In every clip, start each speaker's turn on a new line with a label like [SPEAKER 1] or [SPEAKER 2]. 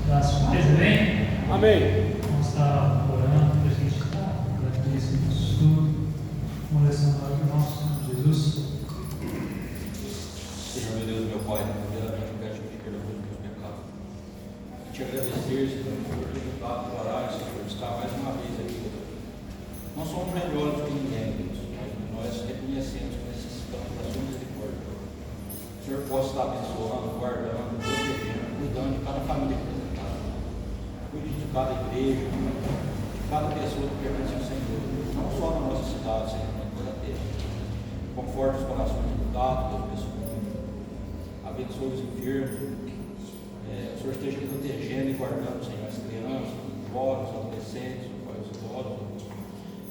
[SPEAKER 1] das paz, amém?
[SPEAKER 2] Amém.
[SPEAKER 1] Vamos estar orando para a gente estar durante esse nosso estudo, uma lição do nosso Senhor Jesus.
[SPEAKER 3] Senhor, meu Deus, meu Pai, primeiramente eu peço que te perdão pelos meus pecados. E te agradecer, Senhor, por ter tentado declarar, Senhor, estar mais uma vez aqui. Não somos melhores do que ninguém, Deus, mas nós reconhecemos que necessitamos da sua misericórdia. O Senhor possa estar abençoando, guardando, protegendo, cuidando de cada família representada. Cuide de cada igreja, de cada pessoa que pertence ao Senhor, não só na nossa cidade, Senhor, mas toda a terra. Conforte os corações lutados das pessoas. Abençoe os enfermos. O Senhor esteja protegendo e guardando, Senhor, as crianças, os jovens, os adolescentes, os idosos.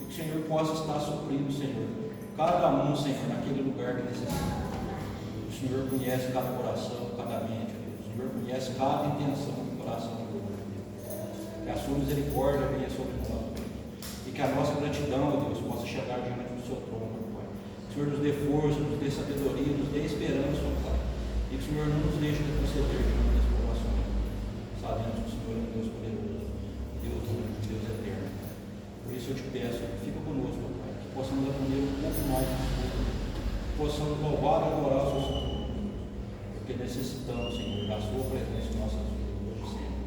[SPEAKER 3] E que o Senhor possa estar suprindo, Senhor, cada um, Senhor, naquele lugar que necessita. O Senhor conhece cada coração, cada mente, Deus. O Senhor conhece cada intenção do coração do povo, Deus. Que a sua misericórdia venha sobre nós, Deus. E que a nossa gratidão, Deus, possa chegar diante do seu trono, Pai. Que o Senhor nos dê força, nos dê sabedoria, nos dê esperança, Pai. E que o Senhor não nos deixe retroceder diante das provações. Sabemos que o Senhor é um Deus poderoso, Deus único, Deus eterno. Por isso eu te peço, fica conosco, Pai, que possamos aprender um pouco mais do Senhor, que possamos louvar e adorar o seu Senhor, porque necessitamos, Senhor, da sua presença em nossas vidas, hoje e sempre.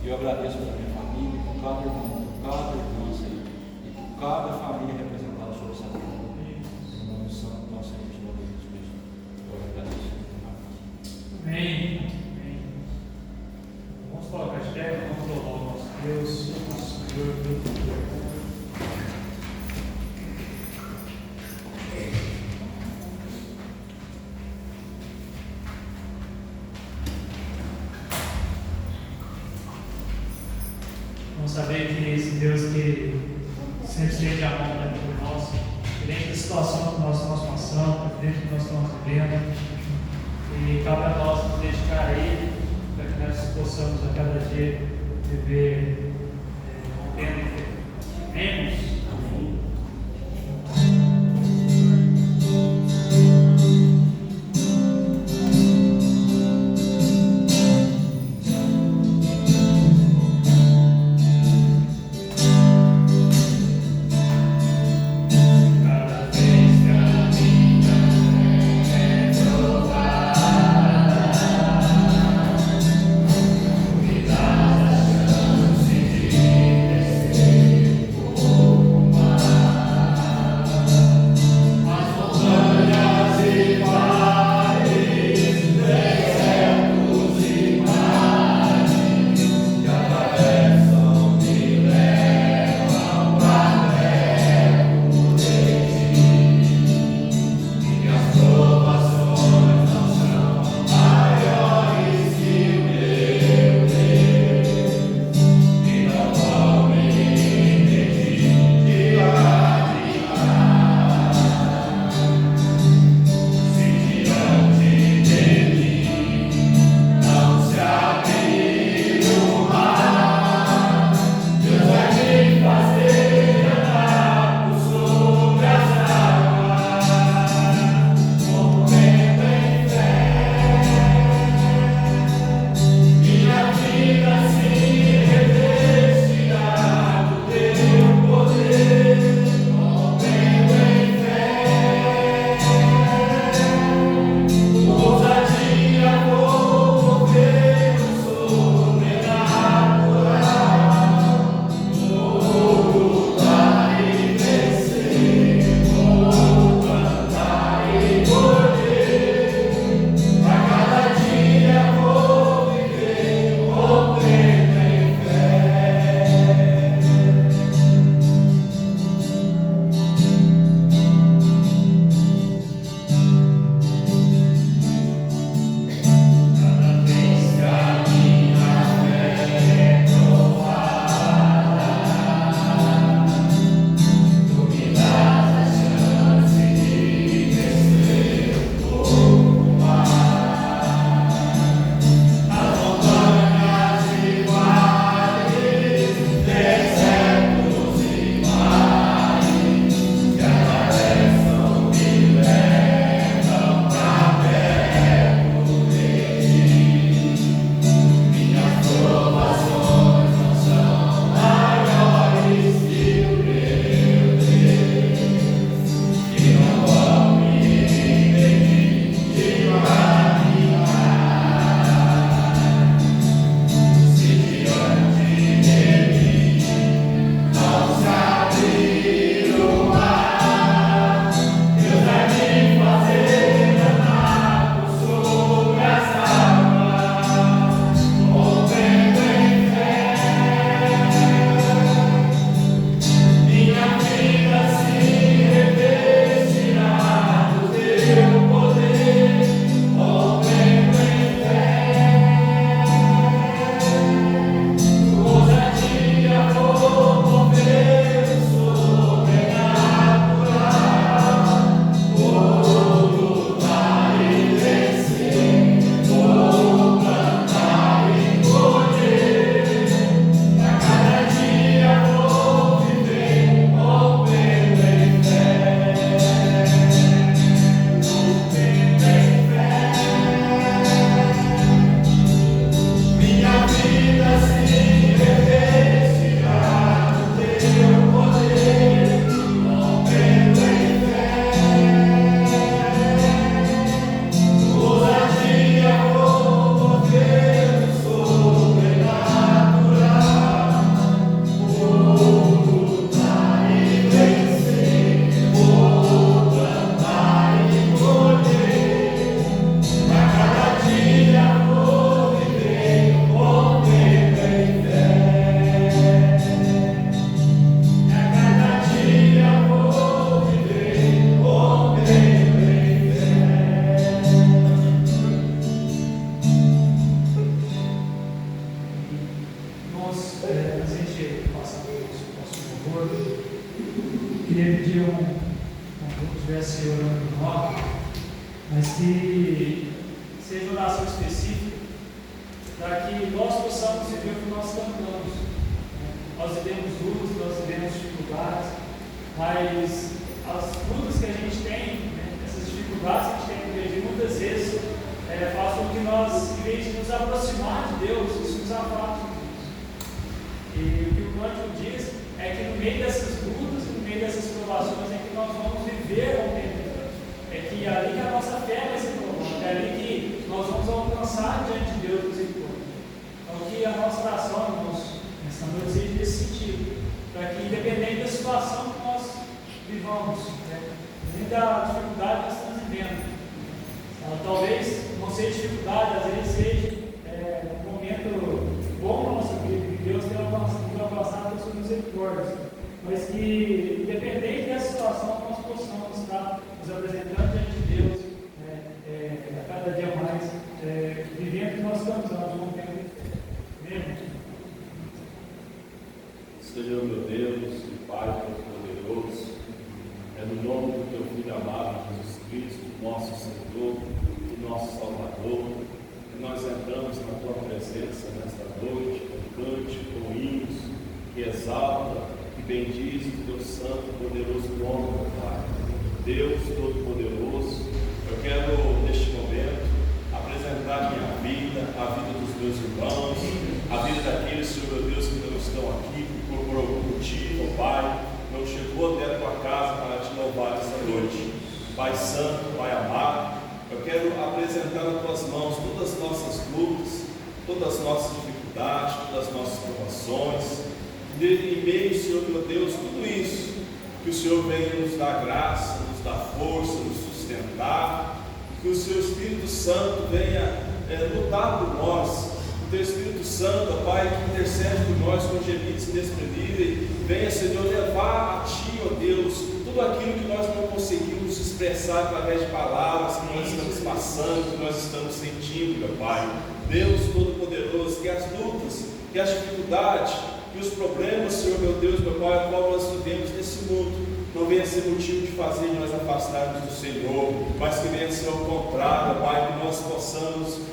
[SPEAKER 3] E eu agradeço pela minha família, por cada irmão, por cada irmã, Senhor, e por cada família representada sobre essa terra. Em nome santo do nosso Senhor Jesus Cristo. Eu agradeço.
[SPEAKER 1] Amém. Amém. Vamos colocar de pé, vamos louvar o nosso Deus, nosso Senhor, Deus do Senhor. Vamos saber que esse Deus que sempre estende a mão para nós, dentro da situação que nós estamos passando, dentro do que nós estamos vivendo. E cabe a nós nos dedicar a Ele, para que nós possamos a cada dia viver contendo menos.
[SPEAKER 4] Sim.
[SPEAKER 2] Senhor meu Deus e Pai Todo-Poderoso, é no nome do Teu Filho amado Jesus Cristo, nosso Senhor e nosso Salvador, que nós entramos na Tua presença nesta noite, com cântico, com hinos, que exalta, que bendiz o Teu santo e poderoso nome, meu Pai. Deus Todo-Poderoso, eu quero neste momento apresentar minha vida, a vida dos meus irmãos, a vida daqueles, Senhor meu Deus, que não estão aqui por algum motivo, Pai, não chegou até a tua casa para te louvar esta noite. Pai Santo, Pai amado, eu quero apresentar nas tuas mãos todas as nossas lutas, todas as nossas dificuldades, todas as nossas provações, em meio, Senhor meu Deus, tudo isso, que o Senhor venha nos dar graça, nos dar força, nos sustentar, que o Seu Espírito Santo venha lutar por nós. O Teu Espírito Santo, ó Pai, que intercede por nós com gemidos inexprimíveis, venha, Senhor, levar a Ti, ó Deus, tudo aquilo que nós não conseguimos expressar através de palavras que nós estamos passando, que nós estamos sentindo, meu Pai. Deus Todo-Poderoso, que as lutas, que as dificuldades, que os problemas, Senhor meu Deus, meu Pai, a qual nós vivemos nesse mundo, não venha ser motivo de fazer nós afastarmos do Senhor, mas que venha ser ao contrário, Pai, que nós possamos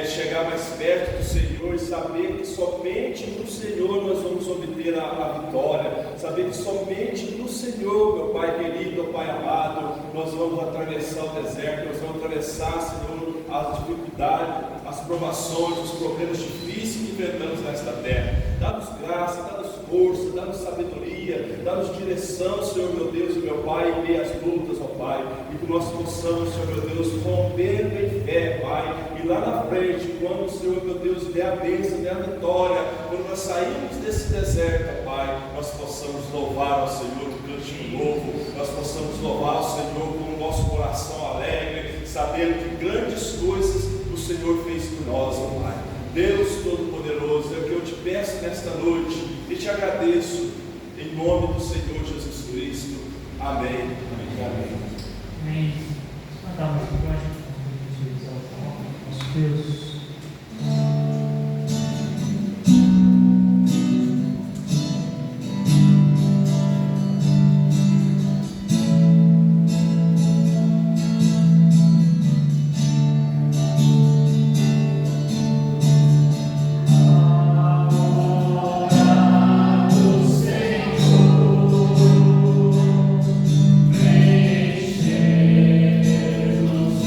[SPEAKER 2] chegar mais perto do Senhor e saber que somente no Senhor nós vamos obter a vitória, saber que somente no Senhor, meu Pai querido, meu Pai amado, nós vamos atravessar o deserto, nós vamos atravessar, Senhor, as dificuldades, as provações, os problemas difíceis que enfrentamos nesta terra. Dá-nos graça, dá-nos força, dá-nos sabedoria, dá-nos direção, Senhor meu Deus e meu Pai, em meio às lutas, ó Pai, e que nós possamos, Senhor meu Deus, rompendo em fé, Pai, e lá na frente, quando o Senhor meu Deus der a bênção, der a vitória, quando nós sairmos desse deserto, ó Pai, nós possamos louvar ao Senhor um cantinho novo, nós possamos louvar ao Senhor com o nosso coração alegre, sabendo que grandes coisas o Senhor fez por nós, ó Pai. Deus Todo-Poderoso, é o que eu te peço nesta noite e te agradeço em nome do Senhor Jesus Cristo. Amém. Amém. Amém.
[SPEAKER 1] Amém. Cantar mais um canto, nosso Deus.
[SPEAKER 4] Nos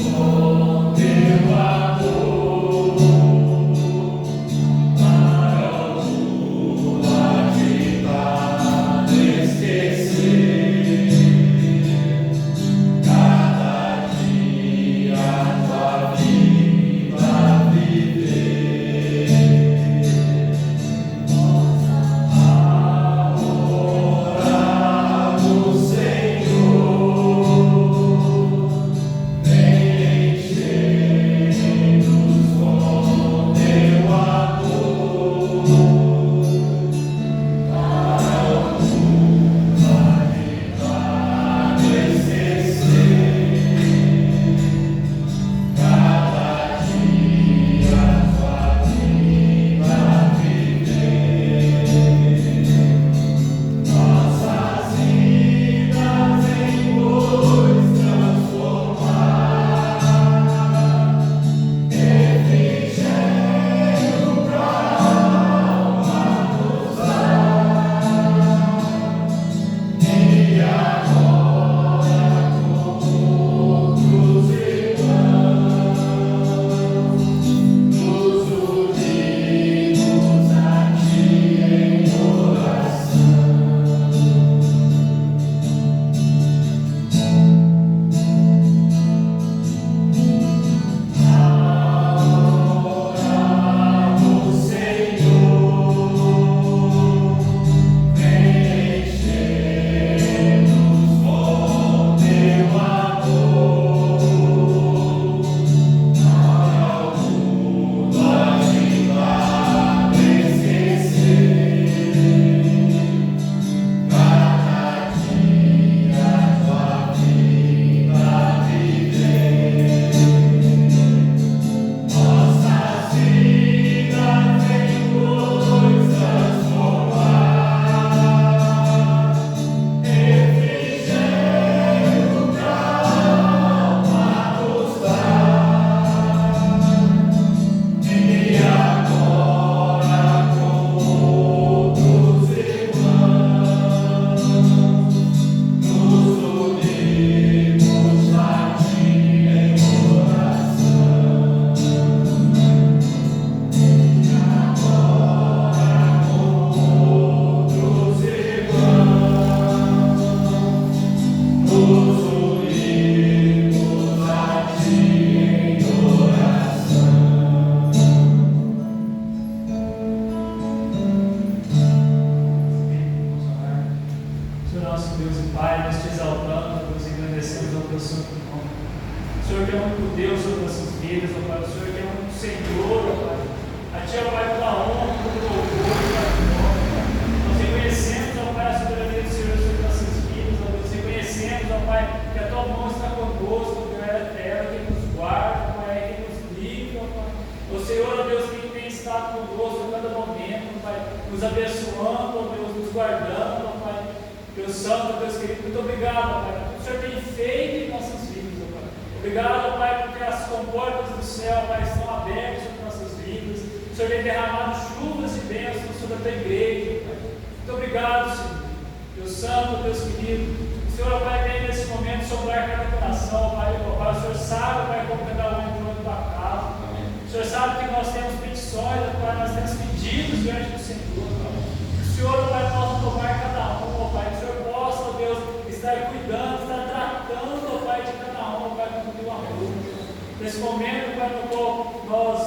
[SPEAKER 1] conosco a cada momento, Pai, nos abençoando, ó Deus, nos guardando, ó Pai. Deus Santo, Deus querido, muito obrigado, Pai, por tudo que o Senhor tem feito em nossas vidas, ó Pai. Obrigado, Pai, porque as comportas do céu, Pai, estão abertas sobre nossas vidas. O Senhor tem derramado chuvas e bênçãos sobre a tua igreja, Pai. Muito obrigado, Senhor. Deus Santo, Deus querido. O Senhor, Pai, vem nesse momento sobrar cada coração, Pai. O Senhor sabe, Pai, como cada um entrou na tua casa. O Senhor sabe que nós temos petições, Pai, nós temos pedidos diante do Senhor, Pai. Que o Senhor, Pai, possa tomar cada um, Pai. Que o Senhor possa, ó Deus, estar cuidando, estar tratando, ó Pai, de cada um, Pai, com o teu amor. Nesse momento, Pai, no qual nós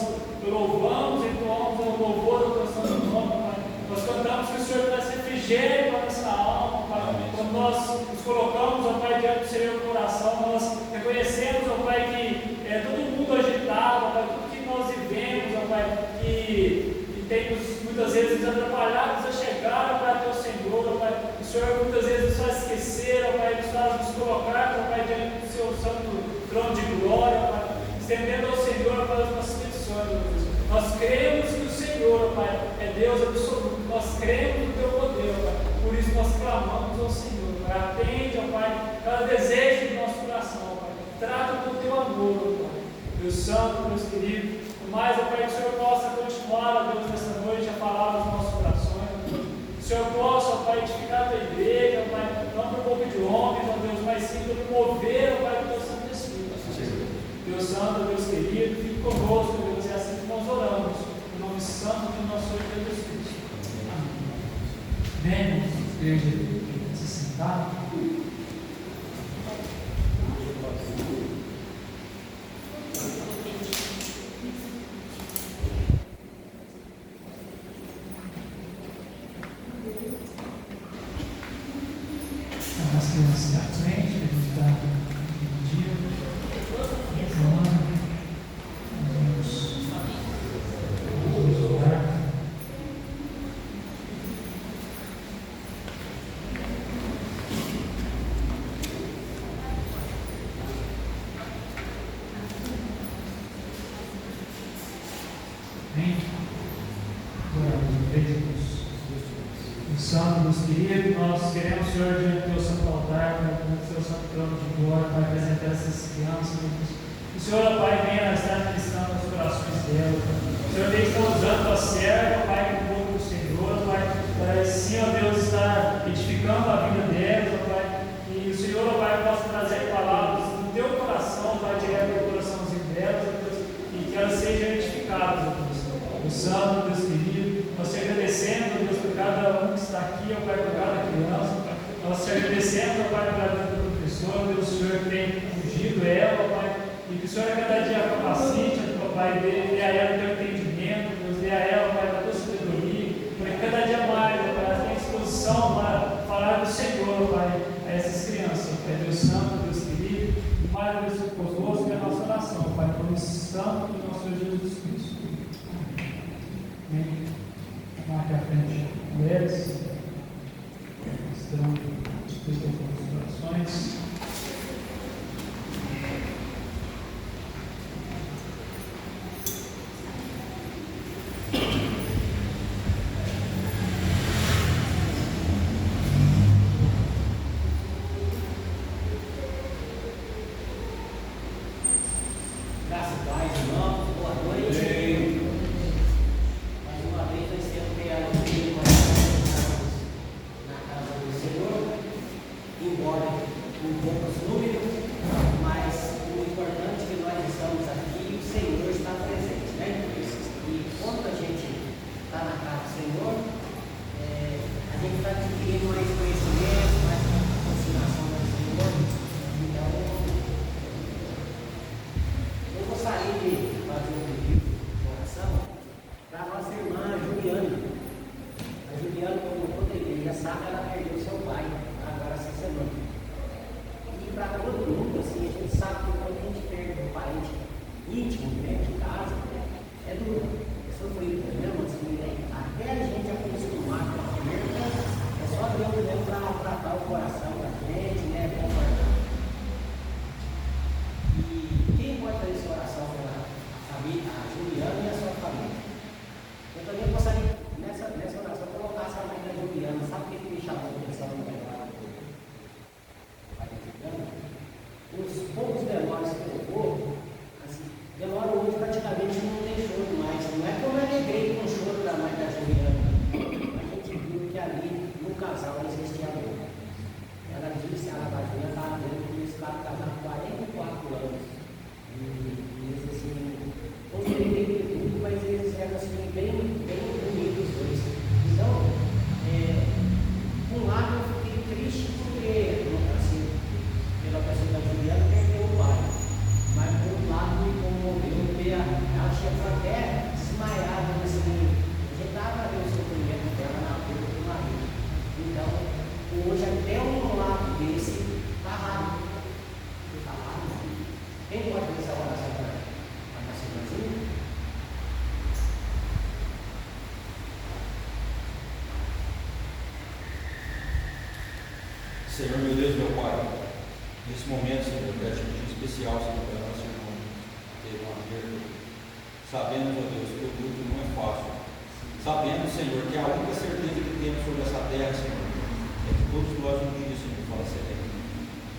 [SPEAKER 1] louvamos, entoamos o louvor da tua santo nome, Pai. Nós cantamos que o Senhor traz refrigério para essa alma, Pai. Quando nós nos colocamos, ó Pai, diante do Senhor no coração, nós reconhecemos, ó Pai, que é todo mundo agitado, ó Pai, tudo que nós vivemos, ó Pai, que tem muitas vezes nos atrapalhado a chegar para teu Senhor, ó Pai. O Senhor muitas vezes nos faz esquecer, ó Pai, nos faz nos colocar, ó Pai, diante do seu santo trono de glória, ó Pai, estendendo ao Senhor para as nossas petições, ó Deus. Nós cremos que o Senhor, ó Pai, é Deus absoluto, nós cremos no teu poder, ó Pai, por isso nós clamamos ao Senhor, ó Pai. Atende, ó Pai, cada desejo do nosso coração, ó Pai, trata com o teu amor, ó Pai. Deus Santo, Deus querido, mais, ó Pai, que o Senhor possa continuar, ó Deus, nessa noite a falar aos nossos corações, ó Deus. Que o Senhor possa, ó Pai, edificar a tua igreja, ó Pai, não por pouco de homens, ó Deus, mas sim pelo mover, ó Pai, do teu Santo Espírito, ó Deus. Deus Santo, Deus querido, fique conosco, Deus, e assim que nós oramos, em nome santo do nosso Senhor Jesus Cristo. Amém. Amém, igreja, se sentar. As crianças na frente, a gente está dividindo. Vamos orar. Amém? Glória a Deus. Santo, Deus querido, nós queremos, Senhor, diante do teu santo altar, diante do teu santo trono de glória, Pai, apresentar essas crianças, Deus. O Senhor, Pai, venha estar ministrando os corações delas. O Senhor tem que estar usando a serva, Pai, com o povo do Senhor, Pai, para sim, ó Deus, estar edificando a vida delas, ó Pai, e o Senhor, ó Pai, possa trazer palavras do teu coração, Pai, direto ao coraçãozinho delas, ó Deus, e que elas sejam edificadas, ó Deus. O Santo, Deus querido, nós te agradecendo, Deus, por cada um que está aqui, ó Pai, por cada criança, Pai. Nós te agradecendo, ó Pai, por cada professor, Deus, o Senhor que tem ungido ela, ó Pai, e que o Senhor a cada dia capacite, ó Pai, dê a ela o teu entendimento, Deus, dê a ela, ó Pai, a tua sabedoria, para que cada dia mais, ó Pai, ela tenha disposição para falar do Senhor, ó Pai, a essas crianças, ó Pai, Deus Santo, Deus querido, mais Deus conosco e a nossa oração, ó Pai, por um santo do nosso Senhor Jesus Cristo. Marque a frente deles, estão explicando os corações.
[SPEAKER 4] Graças a Deus, irmãos, boa noite. Mais uma vez nós temos a alegria de estarmos na casa do Senhor, embora com poucos números, mas o importante é que nós estamos aqui e o Senhor está presente, né? E quando a gente está na casa do Senhor, a gente está adquirindo mais conhecimento, mais aproximação do Senhor. Então, eu gostaria de fazer um pedido de oração para a nossa irmã Juliana. A Juliana, como toda igreja sabe, ela perdeu seu pai agora essa semana. E para todo mundo, assim, a gente sabe que quando a gente perde um parente íntimo dentro de casa, é duro, é sofrido, mesmo assim, né? Até a gente acostumar com a perda, é só Deus mesmo para tratar o coração da gente, né? Confortar. E quem pode fazer essa oração pela família, a Juliana e a sua família? Eu
[SPEAKER 3] Senhor, meu Deus, meu Pai, nesse momento, Senhor, eu quero te pedir especial, Senhor, para a nossa irmã que teve uma perda. Sabendo, meu Deus, que o luto não é fácil. Sabendo, Senhor, que a única certeza que temos sobre essa terra, Senhor, é que todos nós um dia, Senhor, faleceremos.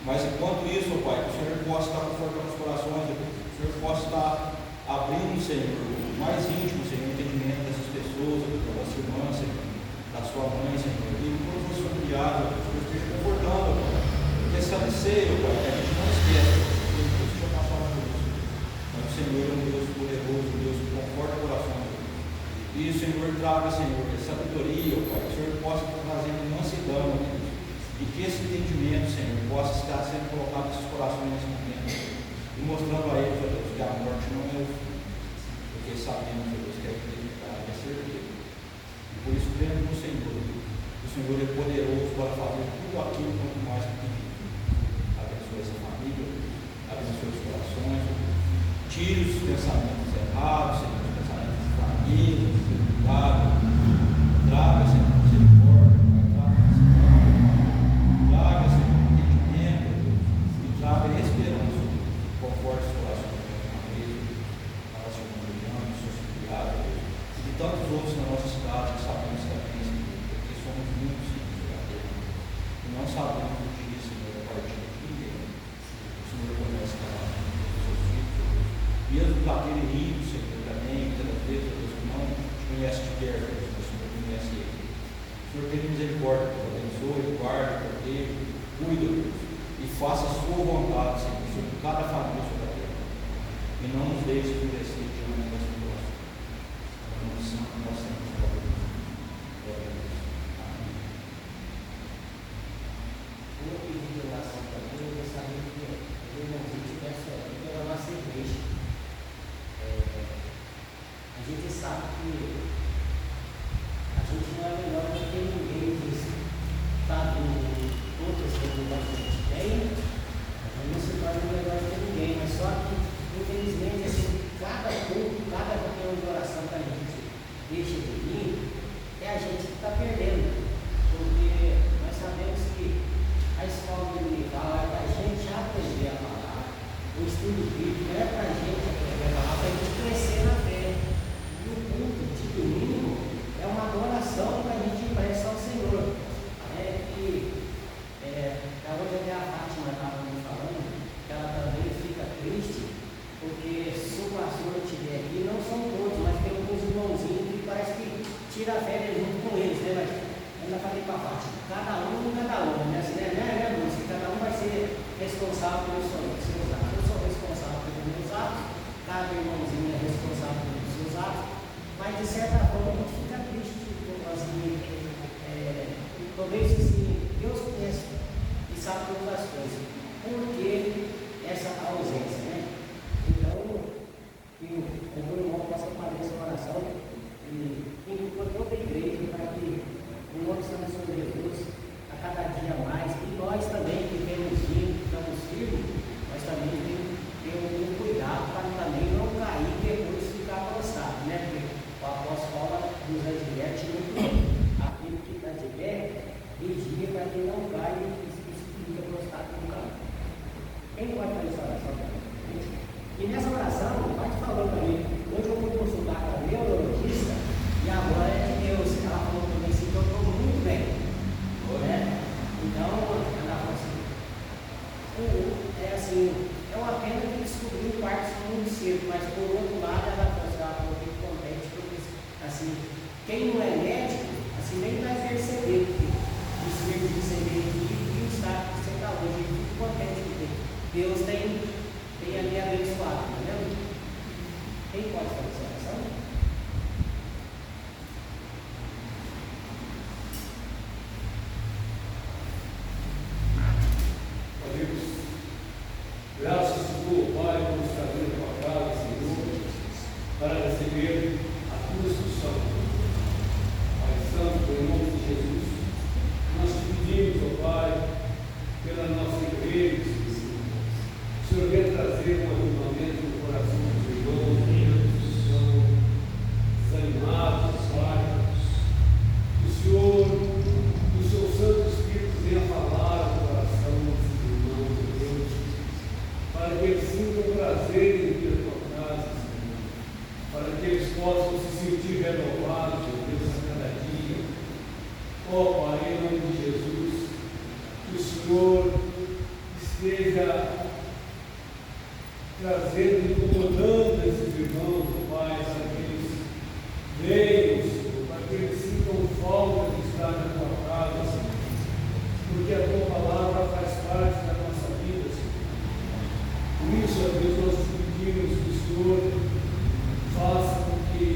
[SPEAKER 3] Mas enquanto isso, ó Pai, que o Senhor possa estar confortando os corações, que o Senhor possa estar abrindo, Senhor, o mais íntimo, Senhor, o entendimento dessas pessoas, da nossa irmã, Senhor, da sua mãe, Senhor, e todos os familiares, que o Senhor esteja confortando, ó Pai. Porque esse anseio, ó Pai, que a gente não esquece, que Deus já passou por isso. Mas o Senhor é um Deus poderoso, um Deus que conforta corações. E o Senhor traga, Senhor, sabedoria, ó Pai, que o Senhor possa estar trazendo mansidão, ó Deus. E que esse entendimento, Senhor, possa estar sendo colocado nesses corações nesse momento. E mostrando a eles, ó Deus, que a morte não é o fim. Porque sabemos, ó Deus, que a eternidade é certeira. E por isso cremos no Senhor. O Senhor é poderoso para fazer tudo aquilo quanto mais que pedimos. Abençoe essa família, abençoe os corações, tire os pensamentos errados, Senhor, os pensamentos de família, de cuidado. Traga, Senhor, misericórdia, traga, Senhor, entendimento, e traga esperança, conforte os corações da nossa família, da nossa comunidade, dos seus familiares, e tantos outros na nossa cidade que sabemos também, Senhor, porque somos muitos, Senhor, e não sabemos o dia, Senhor, a partir de ninguém. O Senhor conhece cada um dos seus filhos, mesmo daquele rico, Senhor, também, muitas vezes, Deus, que não te conhece de perto, Deus, o Senhor conhece ele. Senhor, tenha misericórdia, abençoe, guarde, proteja, cuida, Deus, e faça a sua vontade, Senhor, sobre cada família sobre a terra. E não nos deixe endurecer diante das pessoas. Nós sempre glória a Deus. Amém.
[SPEAKER 4] Vou pedir oração também, eu gostaria que o irmãozinho estivesse aqui pela nossa igreja. A gente sabe que a gente não é melhor do que ninguém disso. Sabe, outras comunidades que a gente tem, a gente não se torna melhor do que ninguém, mas só que, infelizmente, assim, cada culto, cada reunião de oração que a gente deixa de vir, é a gente que está perdendo. Porque nós sabemos que a escola dominical é para a gente aprender a falar, o estudo bíblico é para a gente aprender a falar, para a gente crescer na fé. E o culto de domingo é uma adoração que a gente presta ao Senhor. Hoje até a Fátima estava me falando que ela também fica triste, porque se o pastor estiver aqui, não são todos, mas tem alguns irmãozinhos que parece que tira a férias junto com eles, né? Mas ainda falei para a Fátima, cada um, né? Assim, né, moça? Cada um vai ser responsável pelos seus atos. Eu sou responsável pelos meus atos, cada irmãozinho é responsável pelos seus atos, mas de certa forma a gente fica triste, assim, talvez assim, Deus conhece e sabe todas as coisas. Por que essa ausência, né? Então, que o meu irmão possa fazer essa oração e por toda a igreja, para que o nome do Senhor Jesus, a cada dia mais, e nós também que temos vindo, que estamos firmes, nós também temos um cuidado para também não cair e depois ficar cansado, né? Porque o apóstolo Paulo nos adverte muito bem. Aquilo que está de pé, vigia para que não caia e fica prostrado no caminho. Quem pode fazer essa oração também? E nessa oração, vai te falando para mim, hoje eu fui consultar com a neurologista e a glória é de Deus. Ela falou para mim assim, que eu estou muito bem. Né? Então, ela falou assim, é uma pena que descobriu o Parkinson muito cedo, mas por outro lado, ela falou muito contente, porque assim, quem não é médico, assim, nem vai perceber o serviço aqui e o estado que você está hoje. Eu fico contente porque Deus tem ali abençoado, entendeu? Quem pode fazer essa oração?
[SPEAKER 5] Amigos, graças a Deus, Pai, por nos trazer a tua casa, Senhor, para receber a tua instrução. Ó Pai, em nome de Jesus, que o Senhor esteja trazendo, incomodando esses irmãos, Pai, aqueles meios, para que eles sintam falta de estar na tua casa, Senhor. Porque a tua palavra faz parte da nossa vida, Senhor. Por isso, ó Deus, nós te pedimos que o Senhor faça com que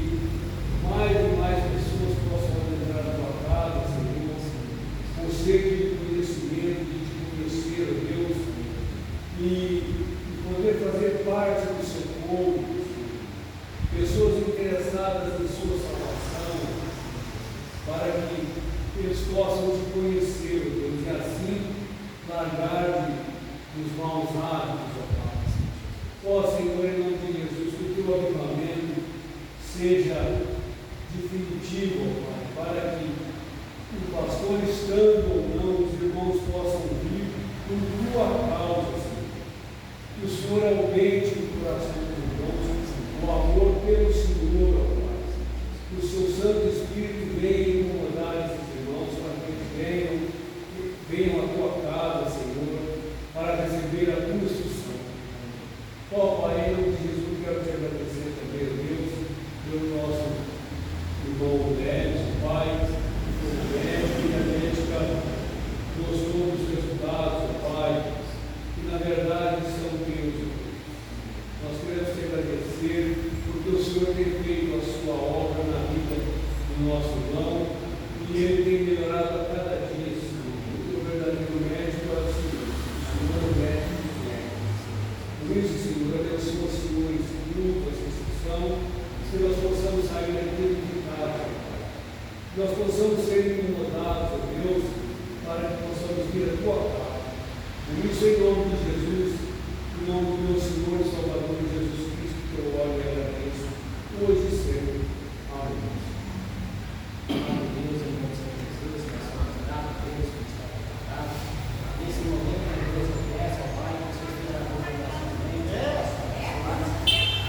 [SPEAKER 5] mais e mais pessoas possam entrar na tua casa, Senhor, com sede de conhecimento, de te conhecer, ó Deus, e poder fazer parte do seu povo, pessoas interessadas em sua salvação, para que eles possam te conhecer, ó Deus, e assim largar dos maus hábitos, ó Pai. Ó Senhor, em nome de Jesus, que o teu avivamento seja definitivo, ó Pai, para que o pastor estando ou não, os irmãos possam vir por tua causa, Senhor. Que o Senhor aumente o coração dos irmãos, o amor pelo Senhor, ó Pai. Que o seu Santo Espírito venha incomodar esses irmãos, para que eles venham à tua casa, Senhor, para receber a tua instrução. Ó Pai, em nome de Jesus, quero te agradecer também, Deus, pelo nosso irmão médico, Pai, que foi médico e a médica gostou dos resultados, Pai, que na verdade são teus. Nós queremos te agradecer, porque o Senhor tem feito a sua obra na vida do nosso irmão, e ele tem melhorado a cada dia, Senhor. Porque o verdadeiro médico é o Senhor é o médico dos médicos. Por isso, Senhor, abençoa o Senhor esse grupo, essa instrução, que nós possamos sair daqui de casa, que nós possamos ser incomodados, ó Deus, para que possamos vir a tua casa. Por isso, em nome de Jesus, em nome do meu Senhor e Salvador Jesus Cristo, que eu oro e agradeço, hoje e sempre. Amém.
[SPEAKER 4] Amém, Deus, em nome de Jesus, nós somos gratos a Deus por estar preparado. Nesse momento, Deus, eu peço ao Pai que você esteja na boca das nossas mentes,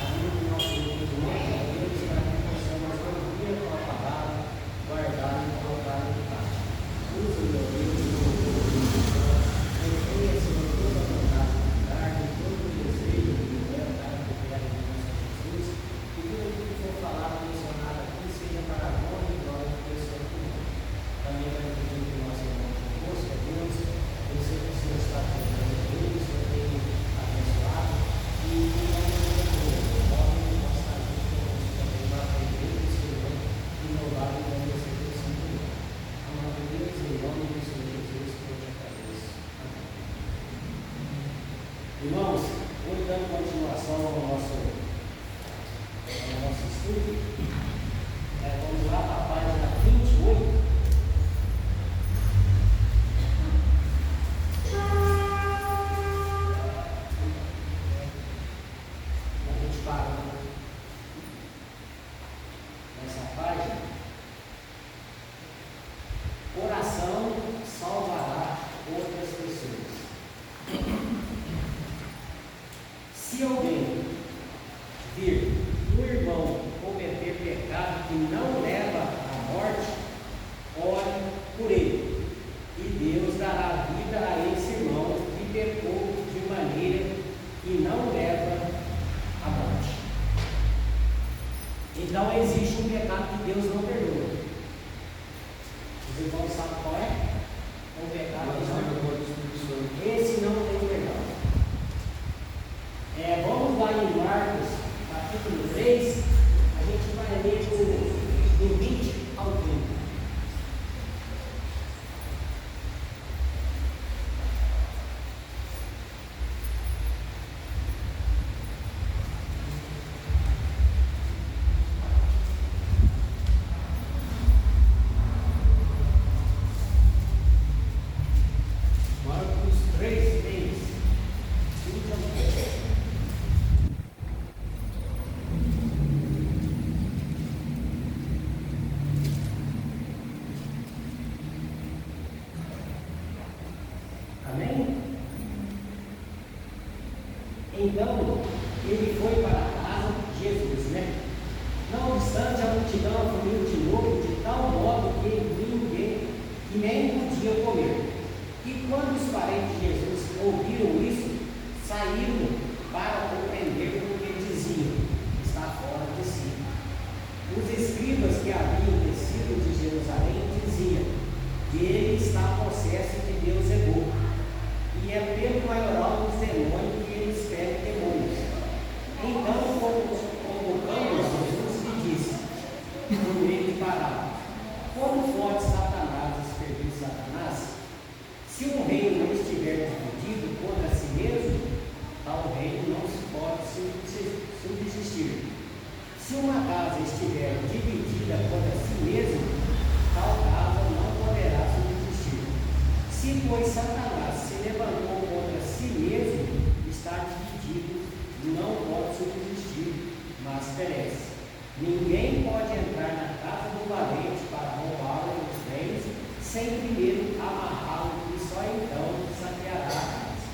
[SPEAKER 4] abrindo o nosso entendimento, Deus, para que possamos ouvir a tua palavra, guardar e colocar em prática. Usa, meu Deus, o teu Senhor, toda a vontade de carne, todo o desejo de libertar e criar em nosso Jesus, e tudo aquilo que for falado, mencionado aqui, seja para a glória e glória do teu santo nome. Também vai pedir que o nosso irmão conosco, é Deus, eu sei que o Senhor está cuidando dele, o Senhor tem abençoado, e em nome de Jesus, o nome que nós está junto conosco também para aprender o Senhor, e louvar e agradecer pelo santo nome. Amado Deus, em nome do Senhor Jesus, que eu te agradeço. Amém. Irmãos, hoje dando continuação ao nosso estudo, vamos lá para a página 28. A gente para nessa página. Oração salvará outras pessoas. Se alguém vir um irmão cometer pecado que não leva à morte, ore por ele, e Deus dará vida a esse irmão que pecou de maneira que não leva à morte. Então existe um pecado que Deus não perdoa. Os irmãos sabem qual é? É um pecado que não. Esse não tem perdão. Vamos lá em Marcos, capítulo 3, a gente vai ler do 20 ao 30. Marcos 3, 3. 20 ao 30. Amém? Então, ele foi para a casa de Jesus, né? Não obstante, a multidão afluiu de novo, de tal modo que ninguém estiver dividida contra si mesmo, tal casa não poderá subsistir. Se, pois, Satanás se levantou contra si mesmo, está dividido, não pode subsistir, mas perece. Ninguém pode entrar na casa do valente para roubá-lo os bens, sem primeiro amarrá-lo, e só então saqueará a casa.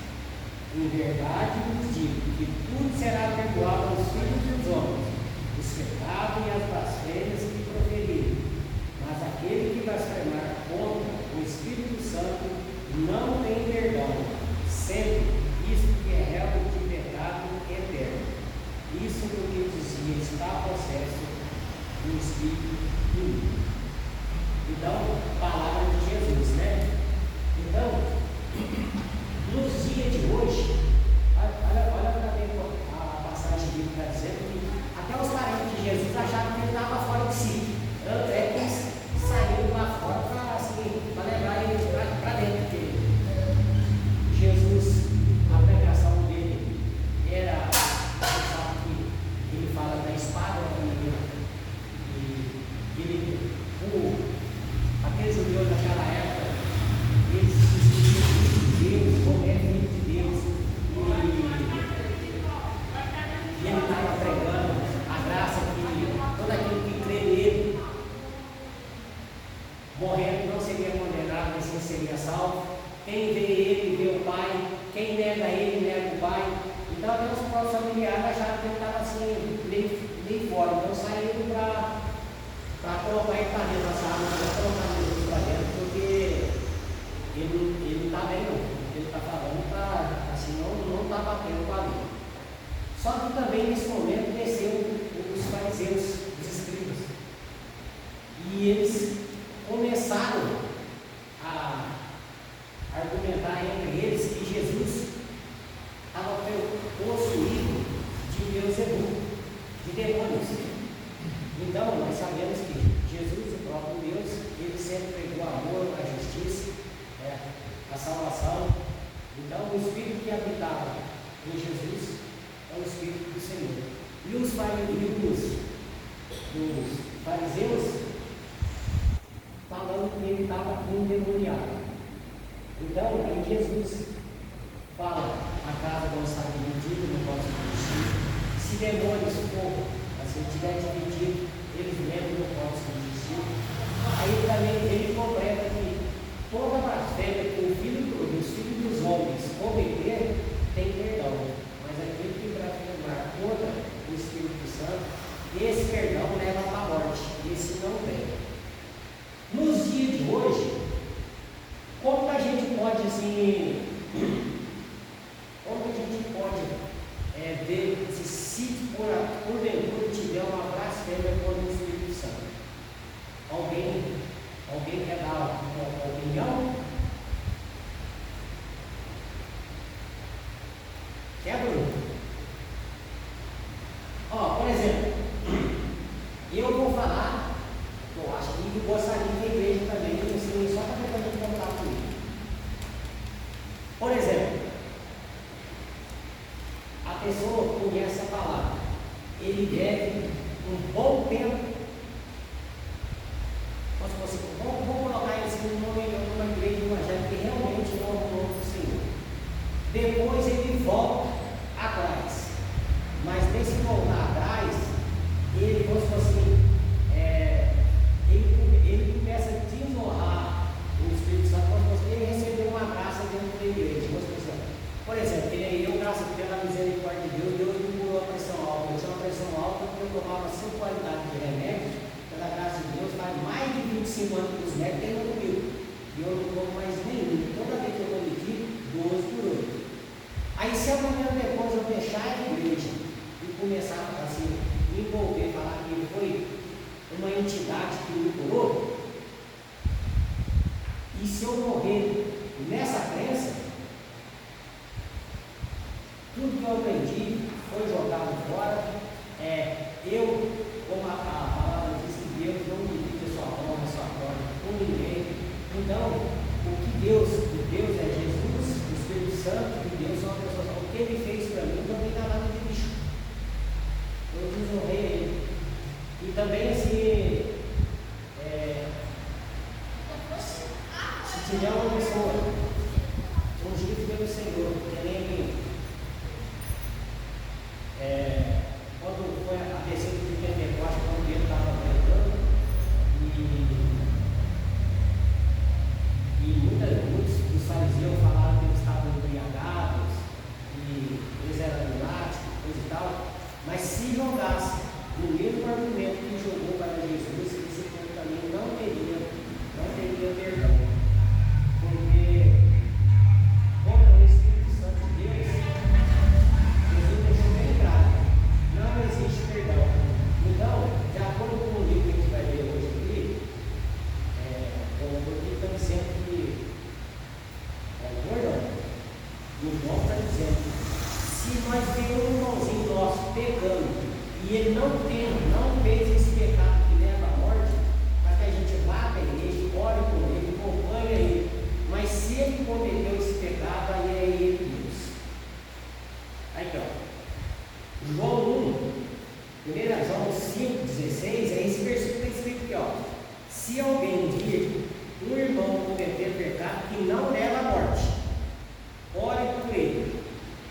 [SPEAKER 4] Em verdade vos digo que tudo será perdoado aos filhos dos homens, os pecados e as blasfêmias que proferirem. Mas aquele que blasfemar contra o Espírito Santo não tem perdão, sempre, isto que é réu de pecado eterno. Isso porque dizia está possesso do Espírito imundo. Então, palavra de Jesus, né? Então, nos dias de hoje, olha também a passagem que está dizendo que até os parentes de Jesus achavam que ele estava fora de si. Tanto é que eles saíram lá fora para levar ele para dentro, porque Jesus, a pregação dele era, você sabe que ele fala da espada também, e ele, aqueles judeus daquela época, eles se sentiam de Deus, como é filho de Deus, e ele estava pregando a graça que todo aquele que crê nele, morrendo não seria condenado, mas sim seria salvo. Quem vê ele, vê o Pai. Quem nega ele, nega o Pai. Então, até os próprios familiares acharam que ele estava assim, meio fora. Então, saíram para colocar ele para dentro dessa água, para colocar Jesus para dentro, porque ele não está bem, não. O que ele está falando assim, não está batendo com a lei. Só que também, nesse momento, desceu os fariseus, os escribas. E eles começaram a argumentar entre eles que Jesus estava possuído de Beelzebub, de demônios. Então, nós sabemos que Jesus, o próprio Deus, ele sempre pregou o amor, a justiça, a salvação. Então, o Espírito que habitava em Jesus é o Espírito do Senhor. E os fariseus falando que ele estava endemoniado. Então, aí Jesus fala, a casa não está dividida, não pode subsistir. Se demônios for, assim, estiver dividido, eles mesmos não podem subsistir. Aí também ele completa que toda blasfêmia que os filhos dos homens cometer tem perdão. Mas aquele que blasfemar contra o Espírito Santo, esse perdão leva para a morte. Esse não tem. Nos dias de hoje, como que a gente pode assim, como que a gente pode ver se porventura tiver uma blasfêmia contra o Espírito Santo? Alguém quer dar uma opinião? Quer, Bruno? Por exemplo, eu vou falar, eu acho que gostaria da igreja também, assim, só para a gente contar com isso. Por exemplo, a pessoa conhece a palavra, ele deve um bom tempo, vamos colocar ele assim, numa igreja evangélica que realmente não é o nome do Senhor. Depois ele volta atrás, mas nesse voltar atrás, ele, vamos assim, ele começa a desonrar o Espírito Santo, ele recebeu uma graça dentro da igreja. Por exemplo, que nem eu, graças pela misericórdia de Deus, Deus me curou a pressão alta. Eu tinha uma pressão alta porque eu tomava 5 qualidades de remédio, pela graça de Deus, faz mais de 25 anos que os médicos têm comigo. E eu não tomo mais nenhum. Toda vez que eu tomo aqui, 12 por 8. Aí se amanhã depois eu deixar a igreja e começar assim, me envolver, falar que foi uma entidade que me curou, e se eu morrer nessa crença, tudo que eu aprendi foi jogado fora. Eu, como a palavra diz, que Deus não divide a sua alma, a sua glória com ninguém. Então, o Deus é Jesus, o Espírito Santo, e Deus são uma pessoa. O que ele fez para mim não tem nada de bicho. Eu desonrei ele. E também Se tiver uma pessoa ungida pelo Senhor, que nem quando foi a descida de Pentecostes, quando ele estava pregando, e muitos dos fariseus falaram que eles estavam embriagados, e eles eram lunáticos, coisa e tal, mas se jogasse no mesmo argumento que jogou para Jesus, esse povo também não teria perdão. Porque, contra o Espírito Santo de Deus, Jesus deixou bem claro, não existe perdão. Então, de acordo com o livro que a gente vai ler hoje aqui, porque está dizendo que o João está dizendo, se nós vemos um irmãozinho nosso pecando, e ele não fez esse pecado que leva à morte, para que a gente vá para a igreja, ore por ele, acompanhe ele. Mas se ele cometeu esse pecado, aí é ele Deus. Aí então, João 1 João 5,16, é esse versículo que está escrito aqui, ó. Se alguém vir um irmão cometer pecado que não leva à morte, ore por ele,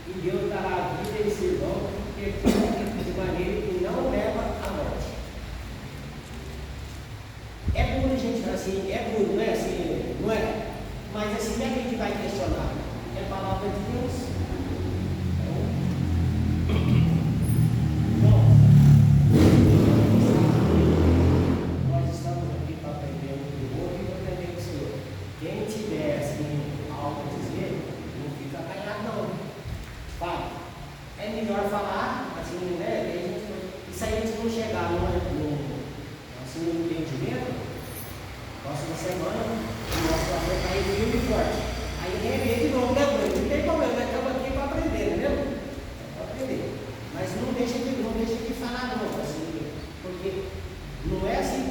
[SPEAKER 4] e Deus dará a vida a esse irmão de maneira que não leva à morte. É puro, gente, assim, é puro, não é assim, não é? Mas assim, como é que a gente vai questionar? É a palavra de Deus. Bom, nós estamos aqui para aprender um do outro e para aprender com o Senhor. Quem tiver assim, algo a dizer, não fica acanhado, não. Fala. É melhor falar, assim, né? Isso aí a gente não chegar no entendimento. Próxima semana, o nosso pastor está aí firme e forte. Aí rever de novo, né, Bruno? Não tem problema, nós estamos aqui para aprender, entendeu? Para aprender. Mas não deixa de falar, não, assim, porque não é assim,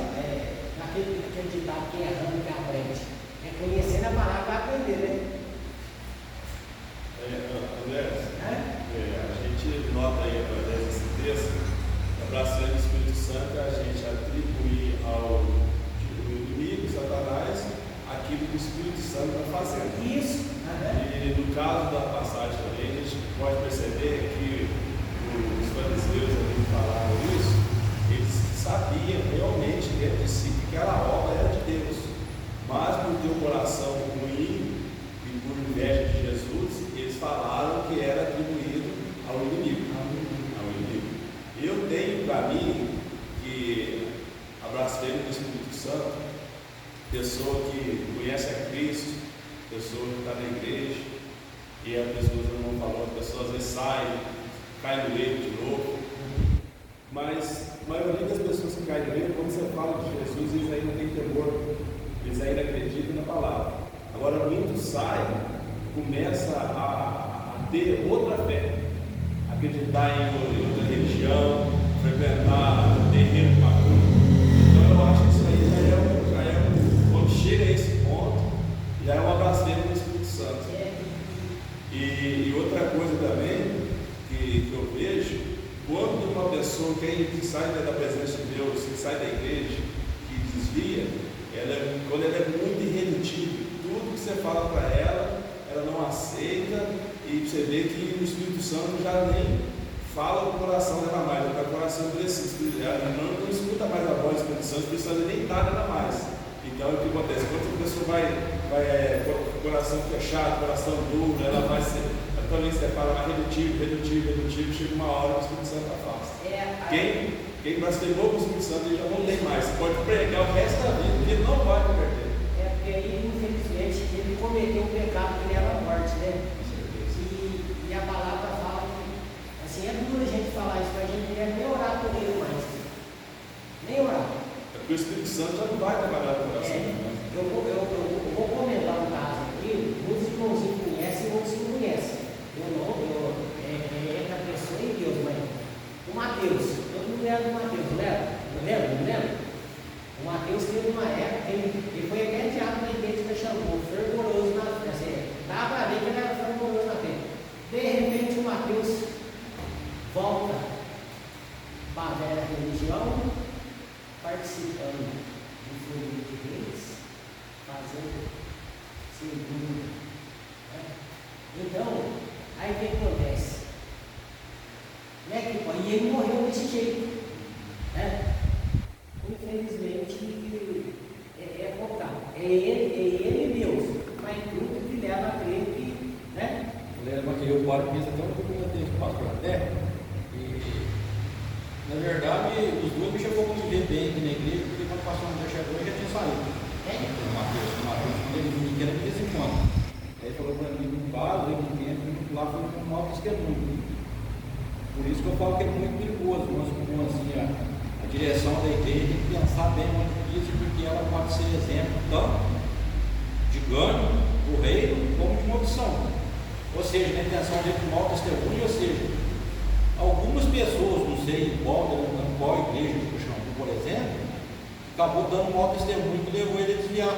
[SPEAKER 4] aquele ditado que é errando que aprende. É conhecendo a palavra para aprender, né?
[SPEAKER 2] André, a gente nota aí através desse texto, abraçando o Espírito Santo, a gente atribuir ao inimigo, Satanás, aquilo que o Espírito Santo está fazendo.
[SPEAKER 4] Isso.
[SPEAKER 2] E no caso da passagem também, a gente pode perceber que os fariseus ali falaram isso, eles sabiam realmente dentro de si que aquela obra era de Deus, mas por ter um coração ruim e por inveja de Jesus, eles falaram que era atribuído ao inimigo. Eu tenho para mim que a blasfêmia do Espírito Santo, pessoa que conhece a Cristo, pessoa que está na igreja, e a pessoa não falou, a pessoa às vezes sai, cai no erro de novo, mas a maioria das pessoas que caem no erro, quando você fala de Jesus, eles ainda têm temor, eles ainda acreditam na palavra. Agora, muitos saem, começa a ter outra fé, acreditar em outra religião, frequentar terreiro macumba. Então eu acho que isso aí quando chega a esse ponto, já é uma blasfêmia do Espírito Santo. E outra coisa também que eu vejo, quando uma pessoa que sai da presença de Deus, que sai da igreja, que desvia, quando ela é muito irredutível, tudo que você fala para ela, ela não aceita, e você vê que o Espírito Santo já nem fala o coração dela mais, o coração endurecido, ela não escuta mais a voz do Espírito Santo, o Espírito Santo nem está nela mais. Então o que acontece? Quando a pessoa vai com o coração fechado, coração duro, ela vai ser, também você fala redutivo, chega uma hora que o Espírito Santo afasta. Quem blasfemou com o Espírito Santo, ele já não tem mais, você pode pregar o resto da vida, ele não vai converter.
[SPEAKER 4] Porque aí, infelizmente, ele cometeu um pecado que leva à morte, né? E a palavra fala que, assim, é duro a gente falar isso, mas a gente não deve nem orar por ele mais. Nem orar.
[SPEAKER 2] É porque o Espírito Santo já não vai trabalhar no coração.
[SPEAKER 4] Eu vou comentar um caso aqui, muitos irmãozinhos conhecem e outros não conhecem. É da pessoa em Deus, mas o Mateus, todo mundo lembra do Mateus, não lembra? O Mateus teve uma época, ele foi até diabo na igreja da Xangô, fervoroso na fé. Assim, dá para ver que ele era fervoroso na fé. De repente o Mateus volta para a velha religião, participando de fogo de reis, fazendo
[SPEAKER 3] testemunho. Por isso que eu falo que é muito perigoso. Nós, assim, a direção da igreja tem que pensar bem muito nisso, porque ela pode ser exemplo tanto de ganho do reino como de maldição. Ou seja, na intenção de mau testemunho, ou seja, algumas pessoas, não sei qual igreja de Puxambu, por exemplo, acabou dando mau testemunho que levou ele a desviar.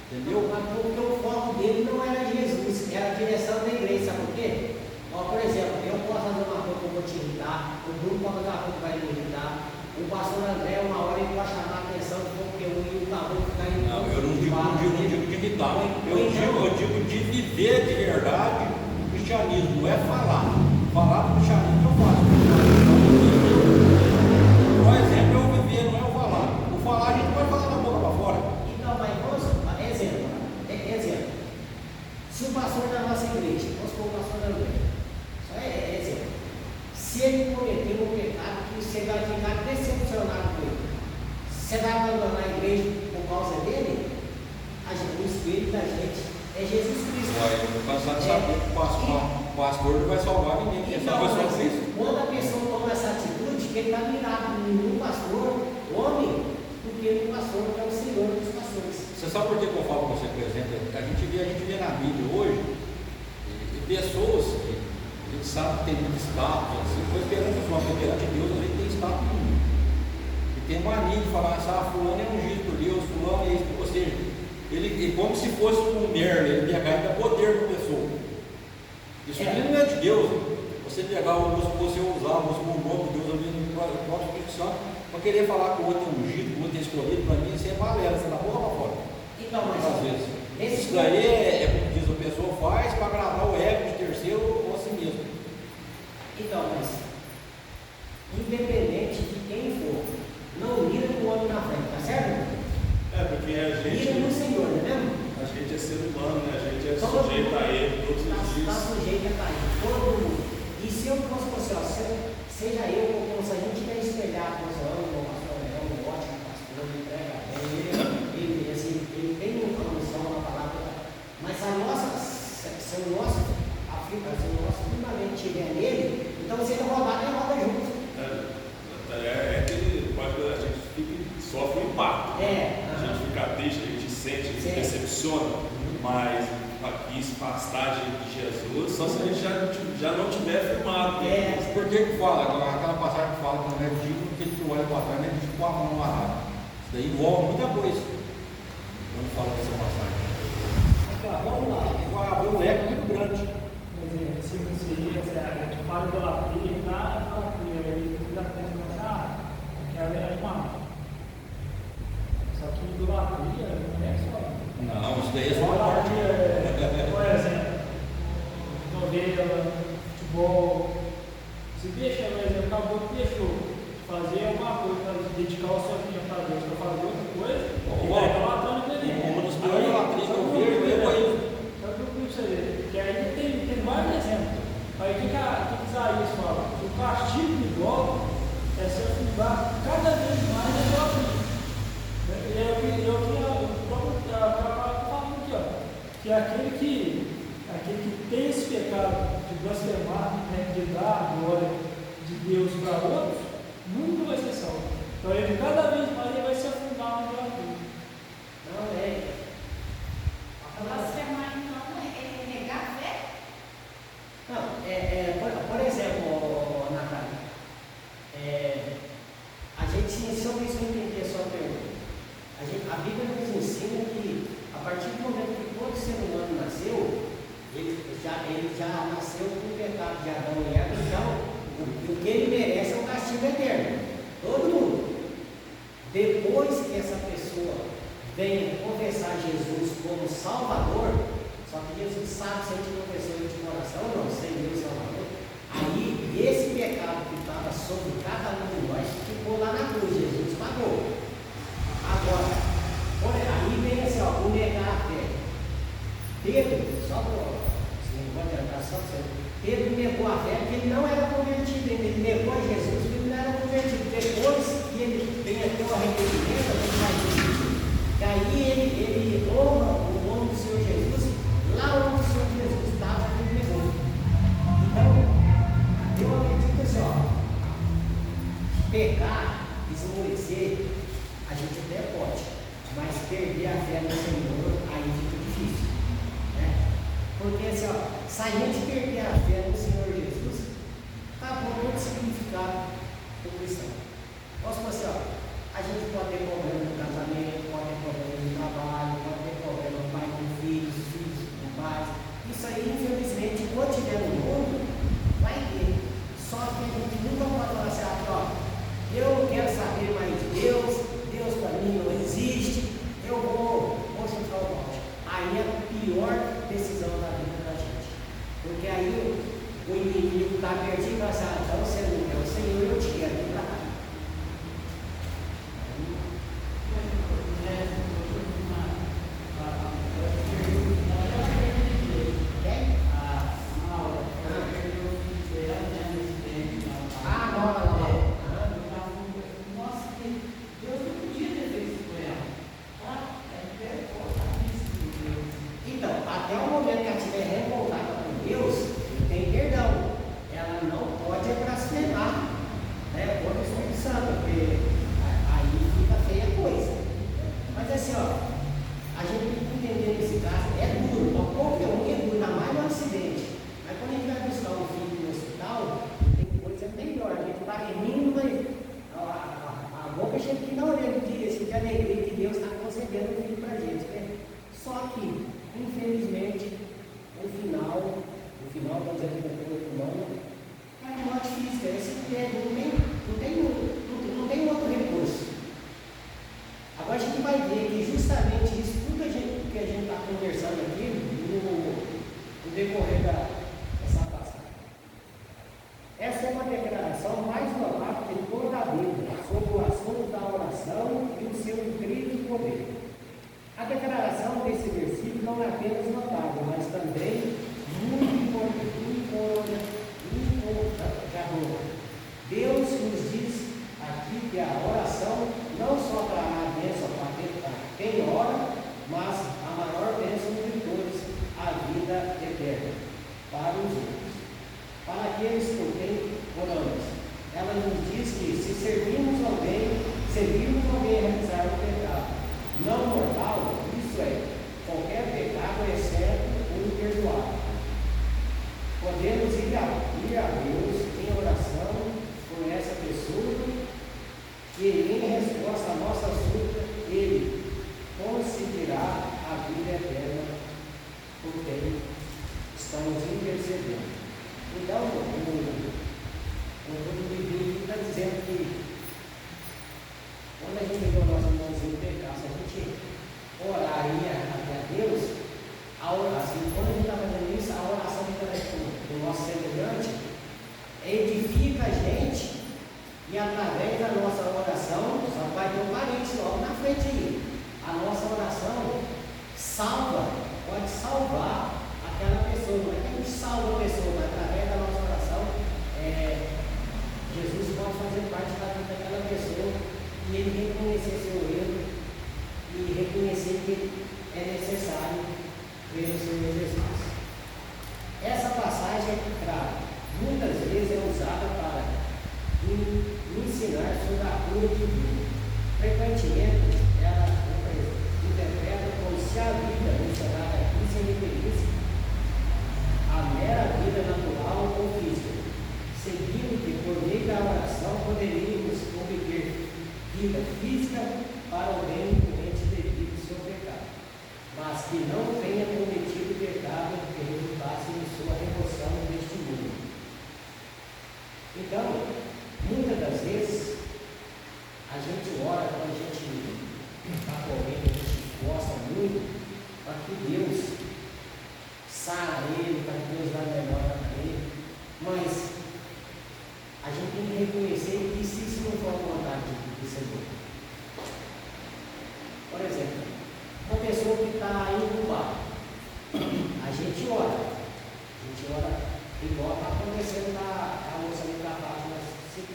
[SPEAKER 3] Entendeu?
[SPEAKER 4] Mas porque o foco dele não era Jesus, era a direção da igreja, sabe por quê? Ó, por exemplo, eu posso fazer uma coisa que eu vou te irritar, o Bruno pode fazer uma coisa que vai me irritar, o pastor André, uma hora ele pode chamar a atenção de conteúdo e o calor ficar indo.
[SPEAKER 3] Não, eu não digo de imitar, eu digo de viver de verdade o cristianismo, não é falar. Falar do cristianismo eu faço. Por exemplo, eu viver, não é o falar. O falar a gente pode falar da boca para fora.
[SPEAKER 4] Então, mas vamos, exemplo. Se o pastor da nossa igreja, vamos supor o pastor da igreja, só é exemplo. Se ele cometeu um pecado que você vai ficar decepcionado com ele, você vai abandonar a igreja por causa dele? O espírito da gente é Jesus Cristo.
[SPEAKER 3] Eu não cansado de saber que o pastor não vai salvar ninguém, que
[SPEAKER 4] Então,
[SPEAKER 3] essa pessoa
[SPEAKER 4] mas
[SPEAKER 3] fez.
[SPEAKER 4] quando a pessoa toma essa atitude, que ele está mirado no pastor, homem, do que no pastor, que é o Senhor dos pastores.
[SPEAKER 3] Você sabe por que eu falo com você, por exemplo? A gente vê na Bíblia hoje pessoas que a gente sabe que tem muito status, assim, foi perante de Deus, a gente tem status nenhum. E tem mania de falar assim, fulano é ungido por Deus, fulano é isso, ou seja, ele como se fosse um Merlin, ele pegar e dar poder para a pessoa. Isso aqui não é de Deus. Você pegar o moço, você usar o nome de Deus ali no próprio Espírito Santo, para querer falar que o outro é ungido, que o outro é escolhido, para mim isso é balela, você dá boca para fora.
[SPEAKER 4] Então, mas
[SPEAKER 3] Às vezes. Isso daí é como diz, a pessoa faz para agradar o ego de terceiro ou a si mesmo.
[SPEAKER 4] Então, mas independente de quem for, não mira com o homem na frente, tá certo?
[SPEAKER 2] É, porque a
[SPEAKER 4] Mira no
[SPEAKER 2] gente
[SPEAKER 4] Senhor, não é mesmo?
[SPEAKER 2] é ser humano, né? A gente é sujeito a ele todos os
[SPEAKER 4] Está
[SPEAKER 2] dias.
[SPEAKER 4] sujeito a cair, todo mundo. E se eu fosse você, ó, seja eu ou como se a gente tiver espelhado, mas eu amo o pastor Leão, um ótimo pastor, ele prega bem, ele tem uma missão, uma palavra, mas se o nosso fundamento estiver nele, então se ele roubar, ele roda junto.
[SPEAKER 2] É que a gente sofre um impacto. A gente fica triste, a gente sente, a gente se decepciona, mas aqui se afastar de Jesus, só se a gente já não tiver firmado.
[SPEAKER 3] Por que fala? Aquela passagem que fala que não é digno, porque ele olha para trás, não é digno com a mão amarrada. Isso daí envolve muita coisa. Quando fala dessa passagem. Vamos lá, abre um leque muito grande.
[SPEAKER 1] Se você fala de idolatria, aí já pensa, aquela é uma. Só que idolatria não é só.
[SPEAKER 3] Não, isso daí é só uma parte.
[SPEAKER 1] Por exemplo, novela, futebol. Se deixa, por exemplo, acabou que deixou fazer alguma coisa para dedicar o seu tempo para Deus, para fazer outra coisa, e está idolatrando aquele dia.
[SPEAKER 3] Uma das piores idolatrias que eu vejo é o egoísmo.
[SPEAKER 1] Só que eu você ver, que aí tem vários exemplos. Aí o que Isaías fala? O castigo do idólatra é se afundar cada vez mais na idolatria. E é o que o próprio está falando aqui, ó, que aquele que tem esse pecado de blasfemar, né, de dar a glória de Deus para outros, nunca vai ser salvo. Então ele cada vez mais ele vai se afundar na idolatria.
[SPEAKER 4] Não é.
[SPEAKER 6] Blasfemar então é negar a fé?
[SPEAKER 4] Não, por exemplo, Natália, a gente se eu entender a sua pergunta, a Bíblia nos ensina que a partir do momento que todo ser humano nasceu, ele já nasceu com o pecado de Adão e Eva, então o que ele merece é o castigo eterno. Todo mundo. Depois que essa pessoa venha confessar Jesus como Salvador, só que Jesus sabe se a gente confessou ele de coração ou não, sem Deus Salvador, aí esse pecado que estava sobre cada um de nós ficou lá na cruz, Jesus pagou. Agora, aí vem assim, ó, o negar a fé. Pedro, só para não pode entrar só para Pedro negou a fé porque ele não era convertido, ele negou a Jesus porque ele não era convertido. Depois que ele tem o arrependimento, ele vai decidir. E aí ele honra o nome do Senhor Jesus, lá onde o Senhor Jesus estava, ele negou. Então, Se a gente perder a fé no Senhor Jesus, acabou todo o significado do cristão. Posso falar assim, ó, a gente pode ter problema no casamento, pode ter problema no trabalho, pode ter problema no pai com filhos, filhos com pais. Isso aí, infelizmente, quando tiver no mundo, vai ter. Só que a gente nunca pode falar assim, ó, eu quero saber mais de Deus, Deus para mim não existe, eu vou chutar o balde. Aí é a pior decisão da vida da gente. Porque aí o inimigo está perdido e fala assim, então você não quer o Senhor, eu te quero, vem para cá. Então, até o momento que ela estiver revoltada com Deus, tem perdão. Ela não pode blasfemar, né? Contra o Espírito Santo, porque aí fica feia a coisa. Mas assim, ó, a gente tem que entender nesse caso, é duro, para qualquer um é duro, ainda mais no acidente. Mas quando a gente vai buscar um filho no hospital, tem coisa melhor. A gente está rindo, mas a boca chega que não olhando de alegria que Deus está concedendo um filho para a gente, né? Só que, infelizmente, no final, vamos dizer que no corpo humano, é a morte física. Esse não tem outro recurso. Agora a gente vai ver que justamente isso, tudo que a gente está conversando aqui, no decorrer dessa passagem. Essa é uma declaração mais louvável de toda a Bíblia, sobre o assunto da oração e o seu incrível poder. A declaração desse versículo não é apenas notável, mas também muito importante. Deus nos diz aqui que a oração não só trará a bênção para quem ora, mas a maior bênção de todos, a vida eterna para os outros. Para aqueles por quem oramos, ela nos diz que se servirmos alguém a realizar o pecado não mortal, isso é, qualquer pecado exceto o imperdoável. Podemos ir a Deus em oração por essa pessoa que, em resposta à nossa súplica, Ele concederá a vida eterna por quem estamos intercedendo. Então, o Bíblia está dizendo que quando a gente vê o nosso irmãozinho pecar, se a gente orar até a Deus, a oração, quando a gente está fazendo isso, a oração do nosso semelhante edifica a gente e através da nossa oração, só vai ter um parente logo na frente aí. A nossa oração pode salvar aquela pessoa. Não é que a gente salva a pessoa, mas através da nossa oração, Jesus pode fazer parte da vida daquela pessoa e ele reconhecer seu erro e reconhecer que é necessário ver o Senhor Jesus. Essa passagem é clara, muitas vezes é usada para ensinar sobre a cura divina. Frequentemente, ela interpreta como se a vida mencionada aqui se referisse à mera vida natural ou física, seguindo que por meio da oração poderíamos obter vida física para o bem doente devido ao seu pecado, mas que não tenha cometido pecado que resultasse em sua remoção deste mundo. Então, muitas das vezes, a gente ora quando a gente está com alguém que a gente gosta muito, para que Deus sara ele, para que Deus dá melhor para ele, mas a gente tem que reconhecer que se isso não for a vontade do Senhor. Por exemplo, uma pessoa que está indo para o bar, a gente ora igual está acontecendo a moça ali da página 5.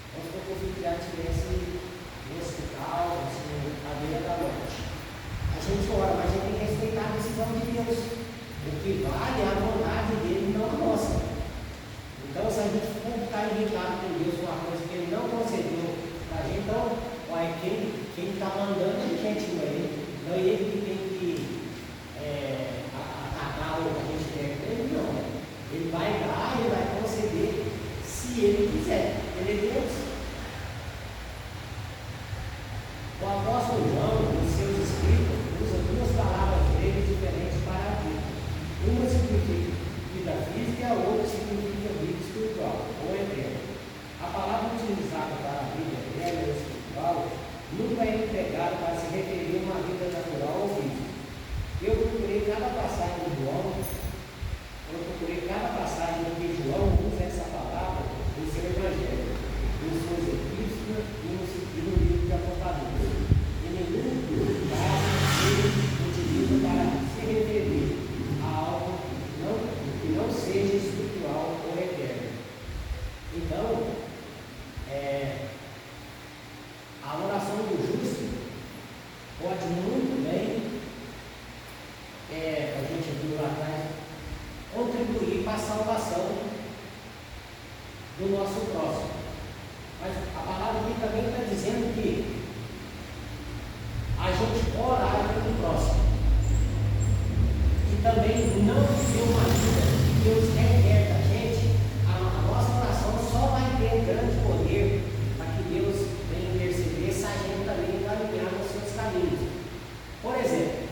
[SPEAKER 4] Vamos supor que o filho já estivesse no hospital, à beira da morte. A gente ora, mas a gente tem que respeitar a decisão de Deus. O que vale é a vontade dele, não a nossa. Então, se a gente for ficar irritado com Deus com uma coisa que ele não concedeu para a gente, então, quem está mandando é a gente, não é ele que tem que atacar o que a gente quer. Ele não. do nosso próximo. Mas a palavra aqui também está dizendo que a gente orar pelo próximo. E também não viver uma vida que Deus requer da gente. A nossa oração só vai ter grande poder para que Deus venha interceder se a gente também caminhar nos seus caminhos. Por exemplo,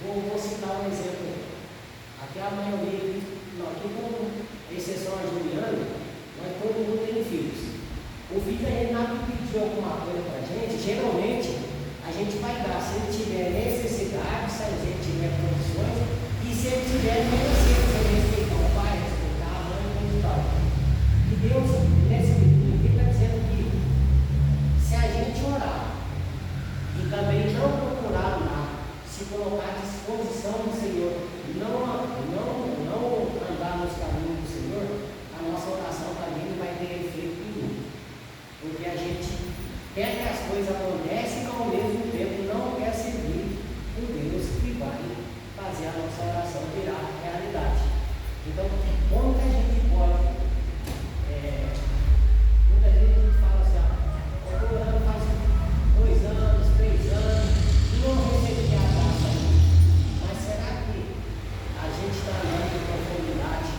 [SPEAKER 4] vou citar um exemplo. Aqui a maioria, aqui com exceção a Juliana, nós todo mundo tem filhos. O filho, a gente nada pedir alguma coisa para a gente, geralmente a gente vai dar, se ele tiver necessidade, se a gente tiver condições, e se ele tiver merecendo, se ele respeitar o pai, respeitar a mãe e tal. E Deus, nesse livro, está dizendo que se a gente orar e também não procurar lá, se colocar à disposição do Senhor, não andar nos caminhos do Senhor, a nossa oração também vai ter efeito nenhum. Porque a gente quer que as coisas aconteçam e ao mesmo tempo não quer servir o Deus que vai fazer a nossa oração virar realidade. Então, como que a gente pode? Muitas vezes a gente fala assim, eu estou orando faz 2 anos, 3 anos, e não recebi a graça ainda. Mas será que a gente está andando em profundidade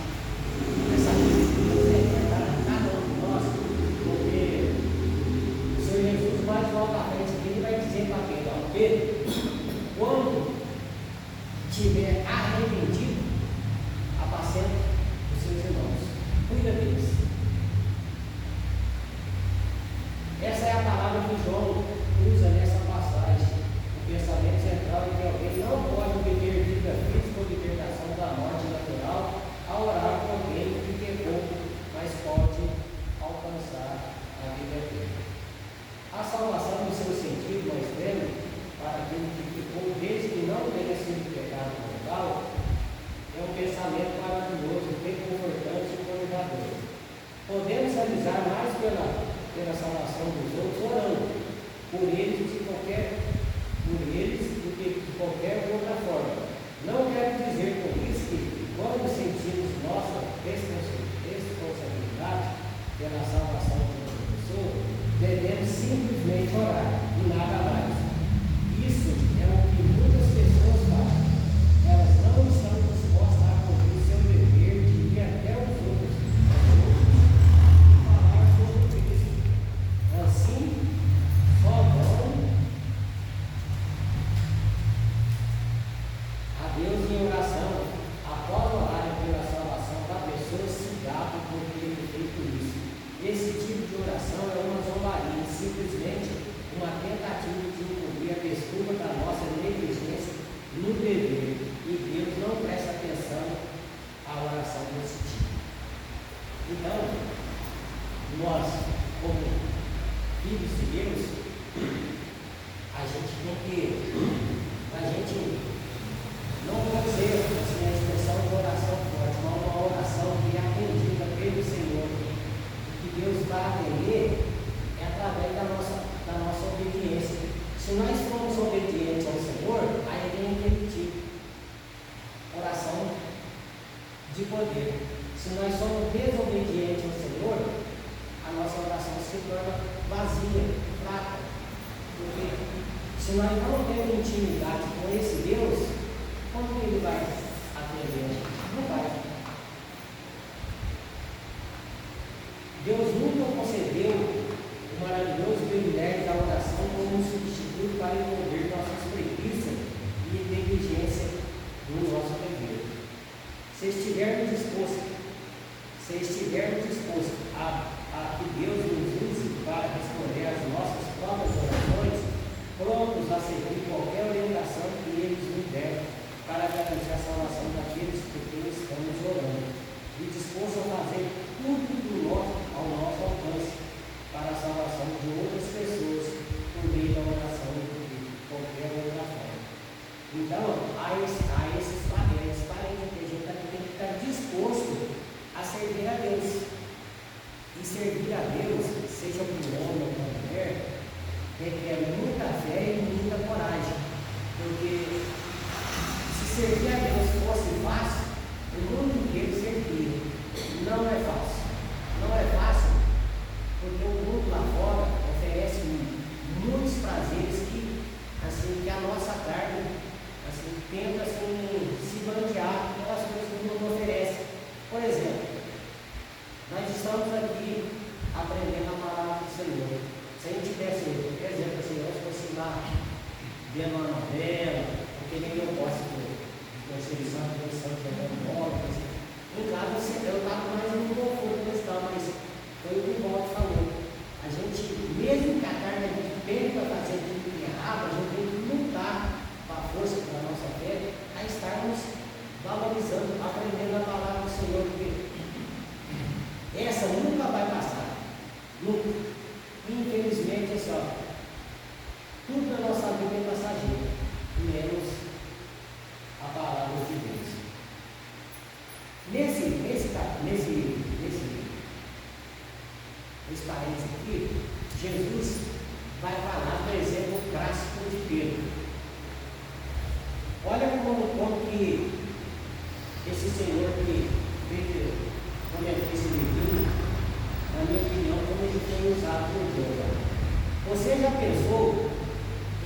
[SPEAKER 4] nessa coisa que Deus requer para cada um de nós? Porque o Senhor Jesus vai voltar à frente aqui e vai dizer para Pedro, Pedro, quando tiver arrependido, apacenta os seus irmãos, cuida deles. Essa é a palavra que João usa nessa passagem. O pensamento central é que alguém não pode viver vida física ou libertação da morte natural ao orar com alguém que pecou, mas pode alcançar a vida eterna. A salvação, no seu sentido mais extremo, para aquele que ficou desde que não tenha sido pecado mortal, é um pensamento maravilhoso, reconfortante e convidador. Podemos realizar mais pela salvação dos outros orando por eles do que de qualquer outra forma. Não quero dizer com isso que, quando sentimos nossa responsabilidade pela salvação de outra pessoa, devemos simplesmente orar e nada mais. Isso é o que muitas pessoas fazem. Elas não estão dispostas a cumprir seu dever de ir até os outros e falar sobre Cristo. Assim, só vão a Deus em oração, após orarem pela salvação da pessoa, se gabam por ter feito isso. Esse tipo de oração é uma zombaria, simplesmente uma tentativa de encobrir a desculpa da nossa negligência no dever, e Deus não presta atenção à oração desse tipo. Então, nós, como filhos de Deus, a gente tem que, não pode ser assim, a expressão de oração forte, mas uma oração que é atendida pelo Senhor, que Deus vai atender é através da nossa obediência. Se nós formos obedientes ao Senhor, aí vem repetir oração de poder. Se nós somos desobedientes ao Senhor, a nossa oração se torna vazia, fraca. Porque se nós não temos intimidade com esse Deus, como que Ele vai atender a gente? Não vai. Deus nunca concedeu o maravilhoso privilégio da oração como um substituto para envolver nossas preguiças e negligência no nosso dever. Se estivermos dispostos a que Deus nos use para responder às nossas próprias orações, prontos a seguir qualquer orientação que Ele nos der para garantir a salvação daqueles por quem estamos orando, e disposto a fazer tudo ao nosso alcance para a salvação de outras pessoas por meio da oração de qualquer outra forma. Então, há esses parentes que a gente tem que estar disposto a servir a Deus. E servir a Deus, seja para o homem ou para a mulher, requer muita fé e muita coragem. Porque se servir a Deus fosse fácil, o mundo inteiro serviria. Não é fácil. Não é instituição de pensão de imóveis. Em casa eu estava mais no conforto desse tal, mas foi o que o Walter falou. A gente, mesmo que a carne a gente pede para fazer tudo que é errado, a gente tem que lutar com a força da nossa fé a estarmos valorizando, aprendendo a palavra do Senhor, porque essa nunca vai passar. Nunca. Infelizmente, é só. Tudo na nossa vida é passageiro, menos a palavra de Deus. Nesse parênteses aqui, Jesus vai falar, por exemplo, o clássico de Pedro. Olha como que esse Senhor que veio comentar esse livro, na minha opinião, como ele tem usado por Deus. Você já pensou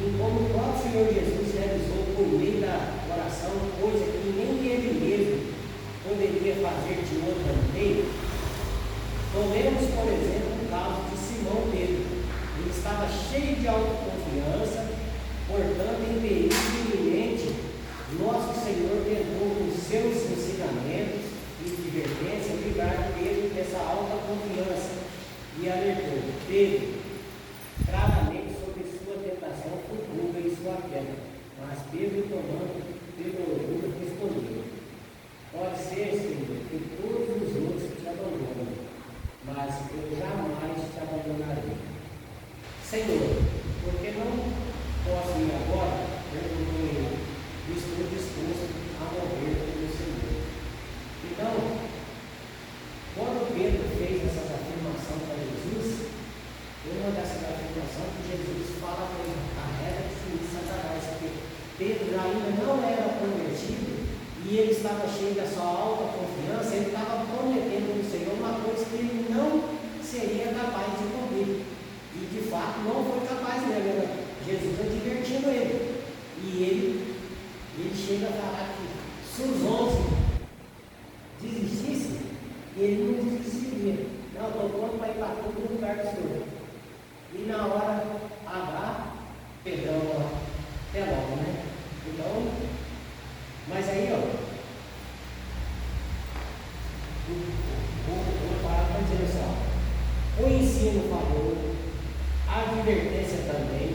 [SPEAKER 4] em como o próprio Senhor Jesus realizou por meio da oração coisa que nem ele mesmo poderia fazer de outra maneira? Tomemos, por exemplo, o caso de Simão Pedro. Ele estava cheio de autoconfiança, portanto, em perigo iminente, nosso Senhor tentou, com seus ensinamentos e advertência, livrar Pedro dessa alta confiança e alertou: Pedro, claramente sobre sua tentação futura e sua queda. Mas Pedro, tomando pelo orgulho, respondeu: pode ser, Senhor, que todos os outros te abandonam, mas eu jamais te abandonarei. Senhor, por que não posso ir agora? Perguntou ele. Estou disposto a morrer pelo Senhor. Então, quando Pedro fez essa afirmação para Jesus, uma dessas afirmações que Jesus fala para ele, a regra de Satanás, porque Pedro ainda não era convertido e ele estava cheio da sua alta confiança, ele estava prometendo no Senhor uma coisa que ele não seria capaz de cumprir. E de fato não foi capaz mesmo, Jesus advertindo ele. E ele chega a falar que se os 11 desistissem, ele não desistiria. Não, estou pronto para ir para todo lugar do Senhor. E na hora H, Pedrão, até logo, né? Então, mas aí, ó, vou parar para dizer assim, ó, o ensino falou, a advertência também.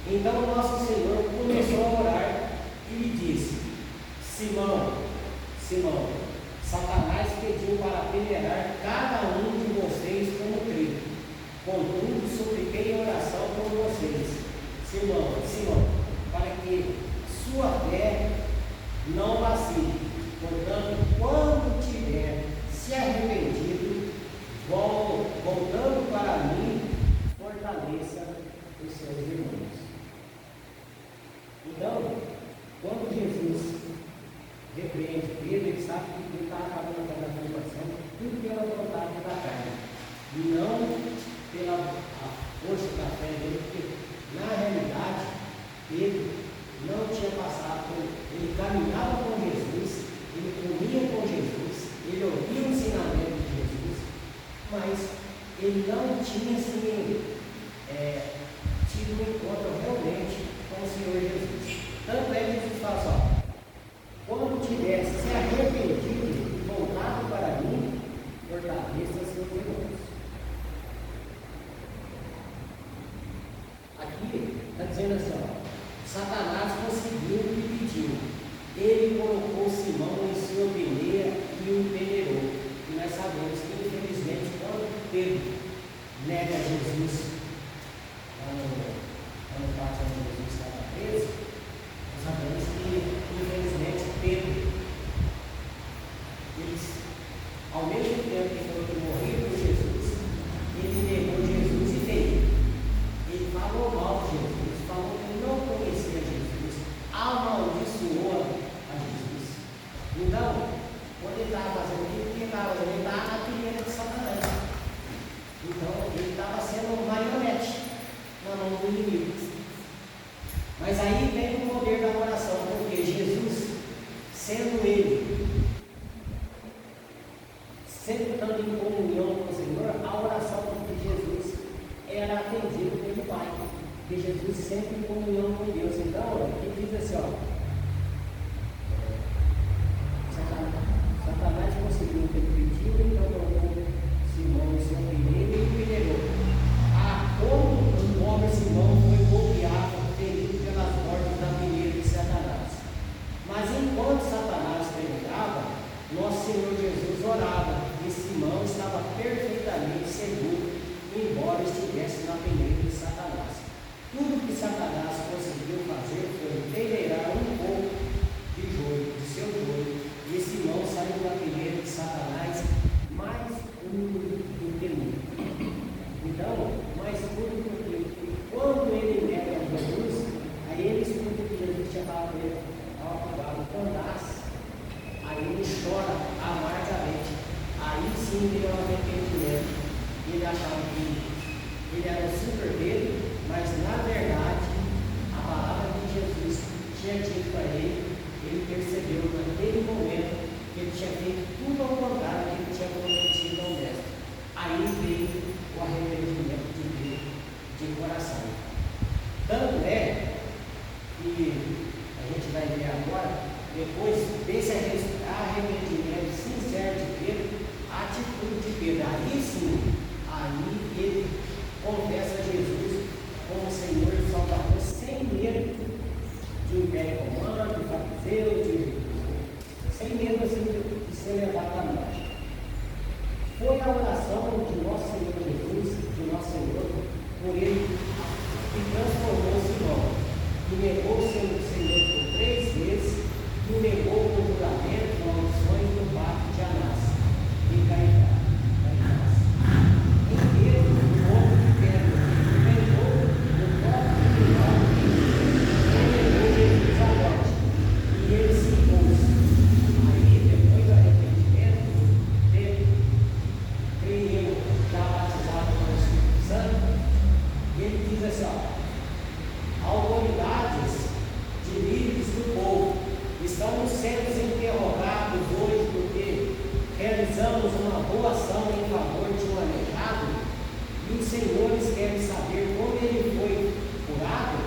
[SPEAKER 4] Então, o nosso Senhor começou a orar e lhe disse: Simão, Simão, Satanás pediu para peneirar cada um de vocês como trigo. Contudo, supliquei oração por vocês, Simão, para que sua fé não vacile. Portanto, quando tiver se arrependido, voltando para mim, fortaleça os seus irmãos. Então, quando Jesus repreende Pedro, ele sabe que ele está acabando com a afirmação, tudo pela vontade da carne, e não pela força da fé dele, porque na realidade Pedro não tinha passado por ele caminhava com Jesus, ele comia com Jesus, ele ouvia o ensinamento de Jesus, mas ele não tinha assim, tido um encontro realmente com o Senhor Jesus. Tanto é que Jesus fala só: quando tivesse se arrependido e voltado para mim, fortaleça seus irmãos. Aqui está dizendo assim, ó, Satanás conseguiu o que pediu. Ele colocou Simão em sua peneira e o peneirou. E nós sabemos que, infelizmente, quando Pedro nega Jesus, quando parte onde Jesus estava preso, nós sabemos que, infelizmente, Pedro, ao mesmo tempo que falou que morreu por Jesus, ele negou Jesus e veio. Ele falou mal de Jesus, falou que não conhecia Jesus, amaldiçoou a Jesus. Então, quando ele estava fazendo aquilo, ele estava na peneira de Satanás. Então, ele estava sendo marionete na mão do inimigo. Mas aí vem o poder da oração, porque Jesus, sendo ele, sempre estando em comunhão com o Senhor, a oração de Jesus era atendida pelo Pai, porque Jesus sempre em comunhão com Deus. Então, ele diz assim, ó, chora amargamente. Aí sim veio o arrependimento. Ele achava que ele era o super-dedo, mas na verdade a palavra de Jesus tinha dito para ele, ele percebeu naquele momento que ele tinha feito tudo ao contrário que ele tinha prometido ao mestre. Aí veio o arrependimento de coração. Tanto é que a gente vai ver agora, depois desse arrependimento sincero de Pedro, a atitude de Pedro, aí sim, aí ele confessa Jesus como Senhor e Salvador, sem medo de império romano, de fariseu, sem medo assim, de ser levado à morte. Foi a oração de nosso Senhor Jesus, de nosso Senhor, por ele, que transformou-se em homem, que negou o seu Senhor por 3 vezes, que o negou com juramento, maldições do pacto de Anás e Caifás. Em Pedro, o homem de Pedro, negou o próprio tribunal que negou Jesus à morte, e ele se impôs. Aí, depois do arrependimento, Pedro, creio eu, já batizado com o Espírito Santo, ele diz assim, autoridades de líderes do povo, estamos sendo interrogados hoje porque realizamos uma boa ação em favor de um aleijado e os senhores querem saber como ele foi curado.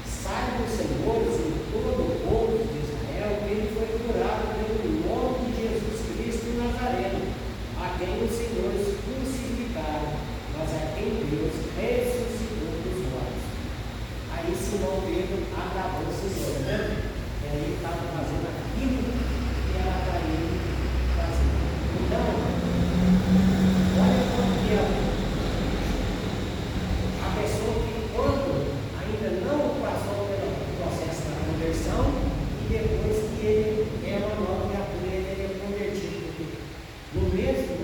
[SPEAKER 4] Saibam os senhores e todo o povo de Israel que ele foi curado pelo nome de Jesus Cristo Nazareno, a quem os senhores crucificaram, mas a quem Deus ressuscitou dos mortos. Aí Simão Pedro agradou o Senhor, né? E aí ele estava fazendo aquilo que era para ele fazer. Então, olha quanto tempo a pessoa que quando ainda não passou pelo processo da conversão e depois que ele é uma nova criatura, ele é convertido. No mesmo,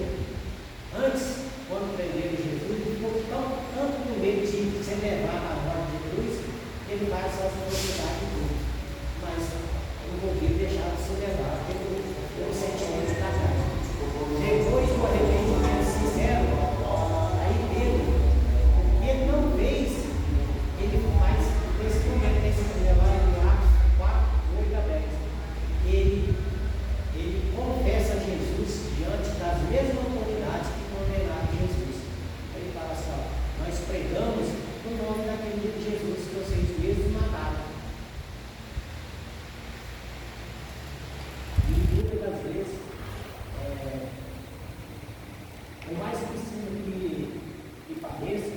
[SPEAKER 4] antes, quando prenderam Jesus, ele ficou tanto com medo de ser levado à morte de cruz, ele faz sua velocidade de tudo. Mas não podia deixar de se levar pelo sentimento da carne. Depois do arrependimento sincero, aí Pedro, ele não fez, ele faz esse momento, esse levar em Atos 4, 8 a 10. Ele confessa Jesus diante das mesmas autoridades que condenaram Jesus. Ele fala assim, nós pregamos o nome daquele Jesus que vocês mesmos mataram. E muitas das vezes, por mais que pareça,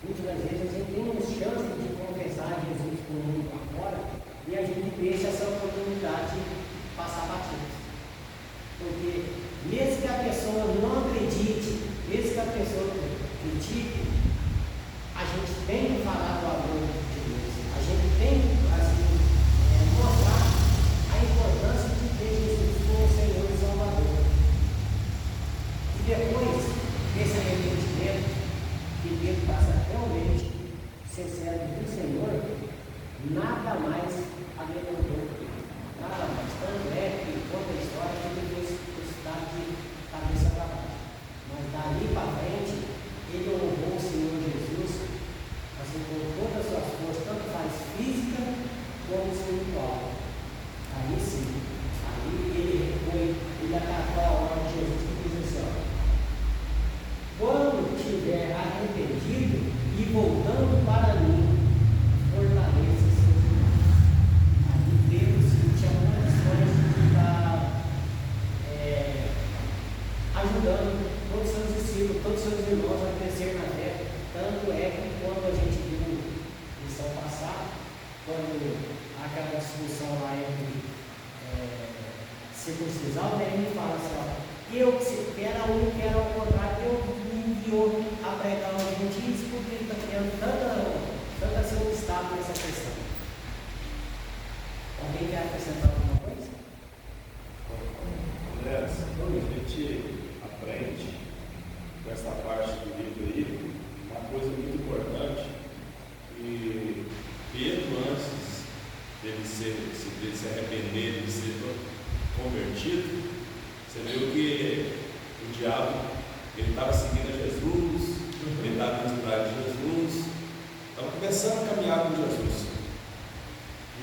[SPEAKER 4] muitas das vezes a gente tem uma chance de confessar Jesus para o mundo lá fora e a gente deixa essa oportunidade passar batido. Porque mesmo que a pessoa não acredite, mesmo que a pessoa critique, a gente tem que falar do amor de Deus. A gente tem que mostrar a importância de ter Jesus como Senhor e Salvador. E depois desse arrependimento, que Pedro passa realmente ser servo do Senhor, nada mais amedrontou. Nada mais. Tanto é que conta a história que ele foi crucificado de cabeça para baixo. Mas dali para frente, ele honrou o Senhor Jesus, assim, com todas as suas forças, tanto faz física como espiritual. Aí sim, aí ele acatou a ordem de Jesus que diz assim, quando tiver arrependido e voltando para mim, fortaleça seus irmãos. Aí Pedro tinha condições de estar ajudando todos os seus discípulos, todos os seus irmãos a crescer na fé. Tanto é que quando a gente viu lição passada, quando aquela discussão lá entre circuncisão, ele fala assim, eu que era um, que era ao contrário, eu me enviou a pregar aos gentios porque ele está criando tanta seu estado nessa questão. Alguém quer acrescentar alguma coisa?
[SPEAKER 2] André, a gente aprende com essa parte do livro aí uma coisa muito importante, e Pedro, antes dele se arrepender, de ser convertido, Você viu que o diabo, ele estava seguindo a Jesus, ele estava indo atrás de Jesus, estava começando a caminhar com Jesus.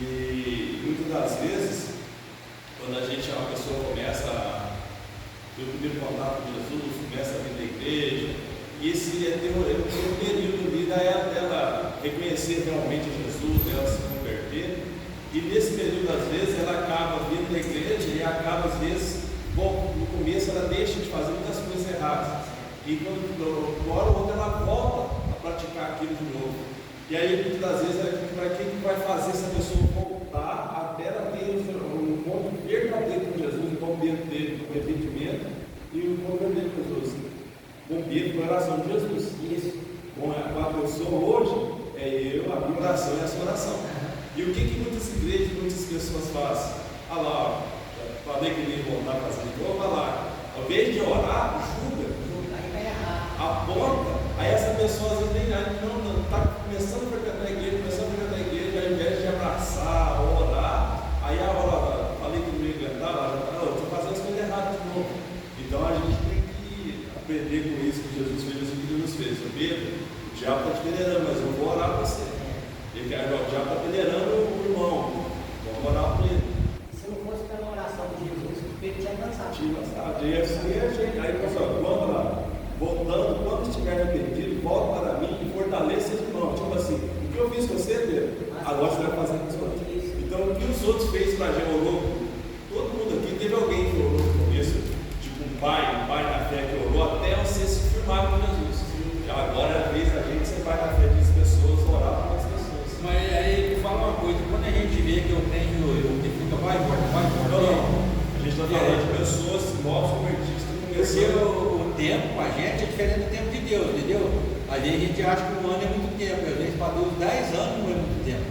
[SPEAKER 2] E muitas das vezes, quando a pessoa começa a ter o primeiro contato com Jesus, começa a vir da igreja, e esse é um período ali dela reconhecer realmente Jesus, dela se converter, e nesse período, às vezes, ela acaba vindo da igreja e acaba, às vezes, bom, no começo ela deixa de fazer muitas coisas erradas, e quando uma hora ou outra ela volta a praticar aquilo de novo. E aí, muitas das vezes, para que vai fazer essa pessoa voltar até ela ter um encontro verdadeiro com Jesus, um encontro dele com arrependimento e um encontro verdadeiro com Jesus, com Pedro, com a oração de Jesus. Isso. Com a pessoa hoje, a minha oração é essa oração. E o que muitas igrejas, muitas pessoas fazem? Ah lá, falei que ele ia voltar a fazer de novo, olha lá, ao invés de orar, julga, aponta, aí essa pessoa às vezes nem não está começando a frequentar a igreja, ao invés de abraçar, orar, aí a hora, falei que não ia aguentar, ela já está, eu estou fazendo as coisas erradas de novo. Então a gente tem que aprender com isso que Jesus fez, o que Jesus fez. O Pedro, o diabo está te peneirando, mas eu vou orar para você. O diabo está peneirando o irmão, vamos orar por ele.
[SPEAKER 4] Se não fosse pela oração de Jesus, o Pedro tinha cansado.
[SPEAKER 2] Aí, pessoal, quando lá, voltando, quando estiver arrependido, volta para mim e fortaleça os irmãos. Tipo assim, o que eu fiz com você, Pedro? Agora você vai fazer com os outros. Então, o que os outros fez para a gente, orou? Todo mundo aqui teve alguém que orou no começo, tipo um pai na fé que orou até você se firmar com Jesus. Agora é a vez da gente ser pai na fé das pessoas, orar para as pessoas.
[SPEAKER 3] Mas aí fala uma coisa, quando a gente vê que eu tenho, que fica vai embora.
[SPEAKER 2] A gente está falando de pessoas novos convertidos que começaram.
[SPEAKER 3] O tempo, a gente é diferente do tempo de Deus, entendeu? Às vezes a gente acha que um ano é muito tempo, às vezes para Deus 10 anos não é muito tempo.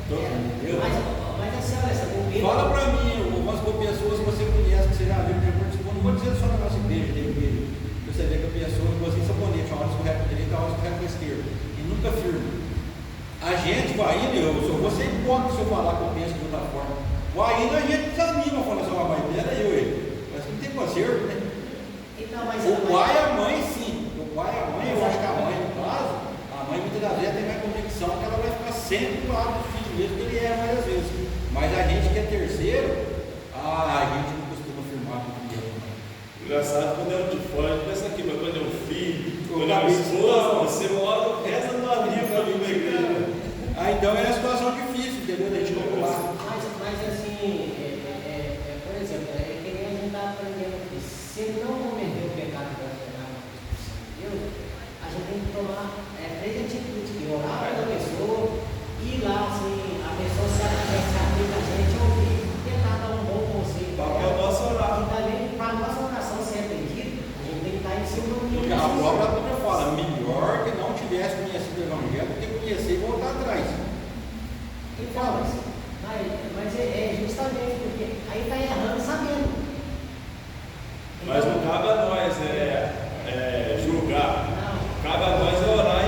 [SPEAKER 3] Entendeu?
[SPEAKER 4] Mas assim, olha, essa bobeira.
[SPEAKER 3] Fala para mim, algumas pessoas que você conhece, que você já viu, não vou dizer só na nossa igreja, tem igreja. Você vê que a pessoa gosta de sabonete, uma hora escorrega para a direita, uma hora escorrega para a esquerda, e nunca firma. A gente vai indo, eu vou ser hipócrita se eu falar que eu penso de outra forma. Vai indo, a gente desanima, falando assim, mas pera aí, mas não tem conserto, né?
[SPEAKER 4] Então, mas
[SPEAKER 3] O pai e a mãe, sim. O pai e a mãe, eu acho que a mãe, no caso, a mãe muitas das vezes tem mais convicção que ela vai ficar sempre do lado do filho, mesmo que ele erra várias vezes. Mas a gente que é terceiro, a gente não costuma firmar com o filho.
[SPEAKER 2] Engraçado, quando é um de fora, a gente pensa aqui, mas quando é um filho, quando é uma esposa, você mora o resto da tua vida para vir na igreja.
[SPEAKER 3] Então é uma situação difícil, entendeu? A gente não pular.
[SPEAKER 4] Mas assim, por exemplo, é que nem a gente está aprendendo aqui. Se ele não cometeu o pecado relacionado com o Espírito Santo de Deus, a gente tem que tomar 3 atitudes: que orar pela pessoa, ir lá, assim, a pessoa se aplica a gente, ouvir, tentar dar um bom conselho.
[SPEAKER 2] Para a nossa oração.
[SPEAKER 4] E também, para a nossa oração ser atendida, a gente tem que estar em cima do
[SPEAKER 3] Porque a própria Bíblia fala, melhor que não tivesse conhecido o Evangelho do que conhecer e voltar atrás.
[SPEAKER 4] Então, mas é justamente porque aí está errando sabendo.
[SPEAKER 2] Mas não cabe a nós julgar.
[SPEAKER 4] Não.
[SPEAKER 2] Cabe a nós orar e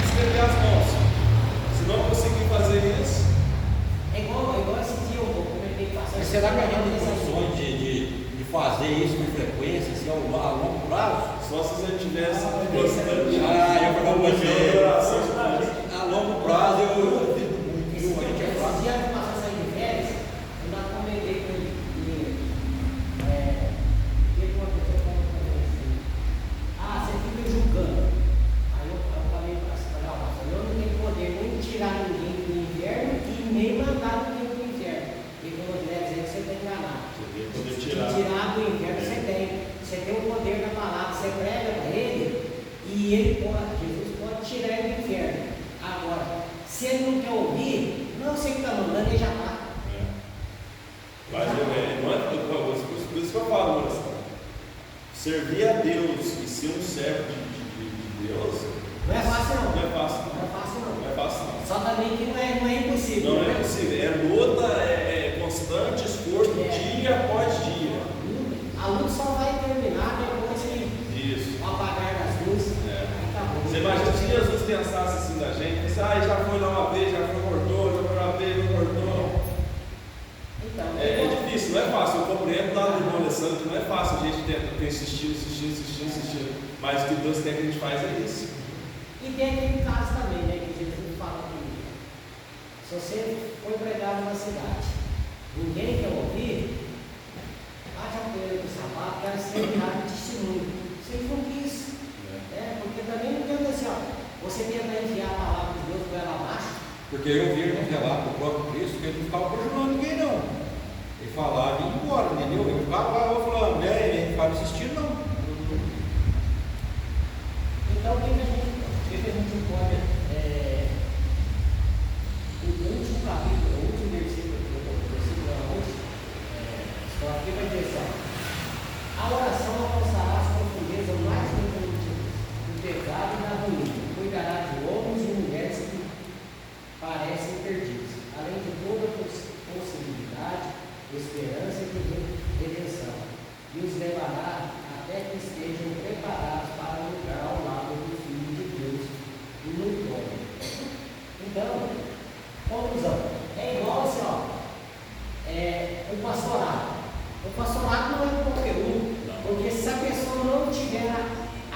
[SPEAKER 2] estender as mãos. Se não conseguir fazer isso.
[SPEAKER 4] É igual esse dia eu comentei que passou.
[SPEAKER 3] Mas será que a gente tem condições de fazer isso com frequência, assim, a longo prazo?
[SPEAKER 2] Só se você tivesse bastante.
[SPEAKER 3] Eu vou dizer,
[SPEAKER 2] oração.
[SPEAKER 3] a longo prazo eu duvido muito, viu? A gente é
[SPEAKER 4] Esse
[SPEAKER 3] fraco.
[SPEAKER 4] dia que passou sair de férias, eu ainda comentei com ele. O que aconteceu com assim? Você fica julgando. Aí eu falei para pastor, eu não tenho poder nem de tirar ninguém do inferno e nem mandar ninguém do inferno. E quando eu dizer que você está enganado.
[SPEAKER 2] Poder
[SPEAKER 4] De
[SPEAKER 2] tirar.
[SPEAKER 4] tirar do inferno você tem. Você tem o poder da palavra, você prega para ele e ele pode, Jesus pode tirar ele do inferno. Agora, se ele não quer ouvir, não sei o que está mandando, ele já está.
[SPEAKER 2] Mas não é por isso que eu falo, moça. Servir a Deus e ser um servo de Deus
[SPEAKER 4] Não é fácil não.
[SPEAKER 2] não é fácil.
[SPEAKER 4] Não é fácil não.
[SPEAKER 2] Não é fácil não.
[SPEAKER 4] Só também que não é impossível.
[SPEAKER 2] Não
[SPEAKER 4] né?
[SPEAKER 2] é possível. É luta, é constante esforço, dia após dia.
[SPEAKER 4] A luta só vai terminar depois que
[SPEAKER 2] Isso.
[SPEAKER 4] o apagar das luzes.
[SPEAKER 2] É.
[SPEAKER 4] Aí acabou.
[SPEAKER 2] Você imagina se Jesus pensasse assim da gente, já foi lá uma vez, já foi, cortou, já foi uma vez, não cortou.
[SPEAKER 4] Então,
[SPEAKER 2] É difícil, não é fácil, eu compreendo insistir. Mas o que Deus quer que a gente faz é isso.
[SPEAKER 4] E tem aquele caso também, né, que Jesus fala que se você for pregar numa cidade, ninguém quer ouvir, bate a poeira do sapato, quer ser virado de testemunho. Você não quis. Porque também não tem assim, ó, você tenta enviar a palavra de Deus por ela abaixo.
[SPEAKER 3] Porque eu vi no relato do próprio Cristo que ele não ficava projetando ninguém, não. Ele falava e ia embora, entendeu? Ele ficava lá falando, ele ficava insistindo, não.
[SPEAKER 4] Então, o que a gente pode. O último capítulo, o último versículo hoje, só aqui vai dizer assim: a oração alcançará as profundezas mais do pecado e da ruína, cuidará de homens e mulheres que parecem perdidos, além de toda possibilidade, esperança e redenção, e os levará até que estejam preparados para lugar ao lado do Filho de Deus no trono. Então, conclusão, é igual assim, o pastorado. O pastorado não é qualquer um, porque se a pessoa não tiver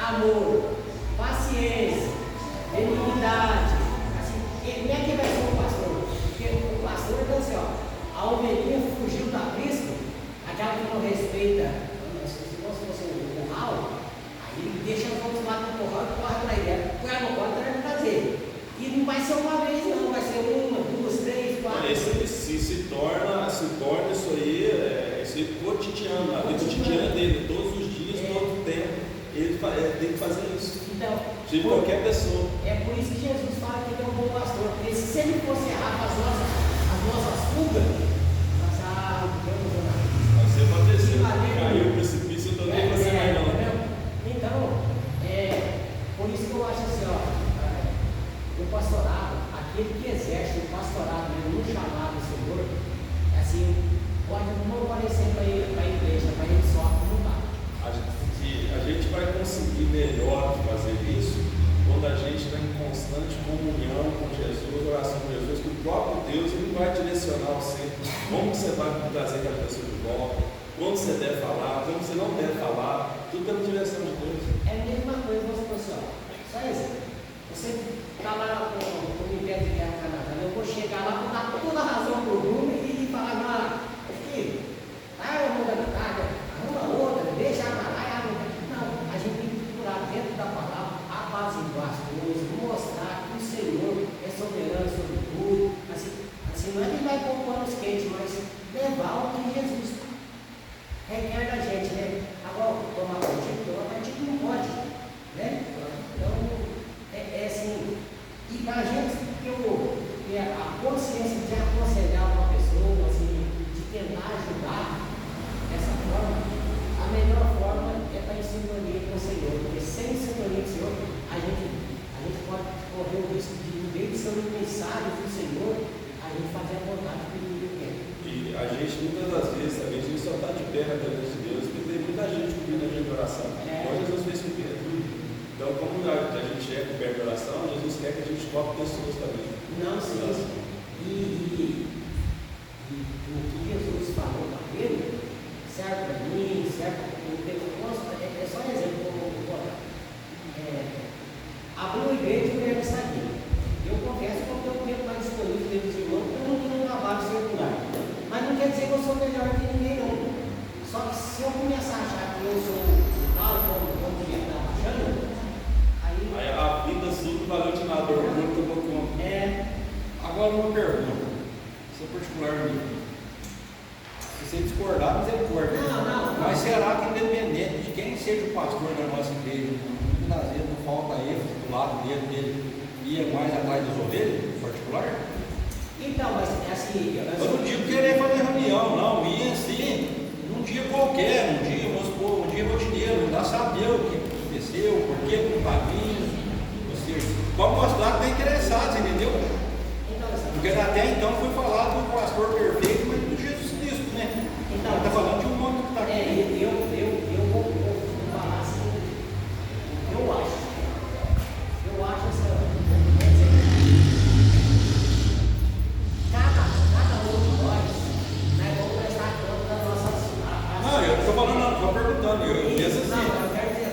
[SPEAKER 4] amor, paciência, benignidade, assim, quem é que vai ser o pastor? Porque o pastor, então assim, a ovelhinha fugiu do aprisco, aquela que não respeita, se fosse um curral, aí ele deixa os outros lá no curral e corre para ele, põe a no corte para fazer. E não vai ser uma vez, não, vai ser uma, duas, três, quatro.
[SPEAKER 2] Se torna isso aí cotidiano, a vida cotidiana dele, todos os dias, todo o tempo, ele tem que fazer isso.
[SPEAKER 4] Então,
[SPEAKER 2] de qualquer pessoa.
[SPEAKER 4] É por isso que Jesus fala que ele é um bom pastor, porque se ele fosse errar as nossas fugas,
[SPEAKER 2] Mas se acontecer, caiu o precipício, eu também você vai não.
[SPEAKER 4] Então, por isso que eu acho assim, o pastorado, aquele que exerce o pastorado no chamado do Senhor, assim, pode não parecer para a igreja, para ele só não dá.
[SPEAKER 2] A gente vai conseguir melhor fazer isso quando a gente está em constante comunhão com Jesus, oração com Jesus, que o próprio Deus ele vai direcionar você, como você vai trazer aquela pessoa de volta, quando você deve falar, quando você não deve falar, tudo pela direção de Deus.
[SPEAKER 4] É a mesma coisa, só exemplo. Você está lá com o Império de Guerra Canadá, eu vou chegar lá, vou dar toda a razão para o Bruno e falar, filho, eu vou dar carga, arruma outra, deixa para lá, não, a gente tem que procurar dentro da palavra, apaziguar as coisas, mostrar que o Senhor é soberano sobre tudo, assim não é que vai pôr panos quentes, mas levar o que Jesus requer da gente, né? Agora, tomar partido não pode, né? Então, é assim, e para a gente ter a consciência de aconselhar uma pessoa, assim, de tentar ajudar dessa forma, a melhor forma é estar em sintonia com o Senhor, porque sem sintonia com o Senhor, a gente pode correr o risco de, em vez de ser um mensário do Senhor, a gente fazer a vontade que ele quer.
[SPEAKER 2] E a gente, muitas das vezes, a gente só está de pé na presença de Deus, porque tem muita gente cobrindo a gente de oração. Como Jesus fez com Pedro. Então, como a gente é coberto de oração, Jesus quer que a gente toque pessoas também.
[SPEAKER 4] Não, sim. E o que Jesus falou para Pedro, serve para mim, serve para o Pedro. É só um exemplo que eu vou botar. Abriu uma igreja e o está aqui. Eu confesso que eu tenho o tempo mais disponível dentro dos irmãos, porque eu não tenho um trabalho circular. Mas não quer dizer que eu sou melhor que ninguém, não. Só que se eu começar a achar que eu sou tal, como ele está achando,
[SPEAKER 2] aí a vida sua não valeu de nada, o orgulho tomou conta.
[SPEAKER 3] Agora uma pergunta, isso é particular mesmo. Se você discordar, misericórdia.
[SPEAKER 4] Não.
[SPEAKER 3] Mas será que independente de quem seja o pastor da nossa igreja, muitas das vezes não falta ênfase do lado dele ia mais atrás das ovelhas, em particular?
[SPEAKER 4] Então, mas assim.
[SPEAKER 3] Eu não digo querer fazer reunião, não, ia assim, num dia qualquer, um dia rotineiro, não dá saber o que aconteceu, por que não está vindo, ou seja, para mostrar que está interessado, entendeu? Porque até então foi falado do pastor perfeito, mas do Jesus Cristo, né? Então, está falando de um homem que está aqui.
[SPEAKER 4] Eu vou falar assim, eu acho cada um de nós, né, vamos prestar conta das nossas.
[SPEAKER 3] Não, eu não estou falando, não, estou perguntando, eu penso assim.
[SPEAKER 4] Não, eu quero dizer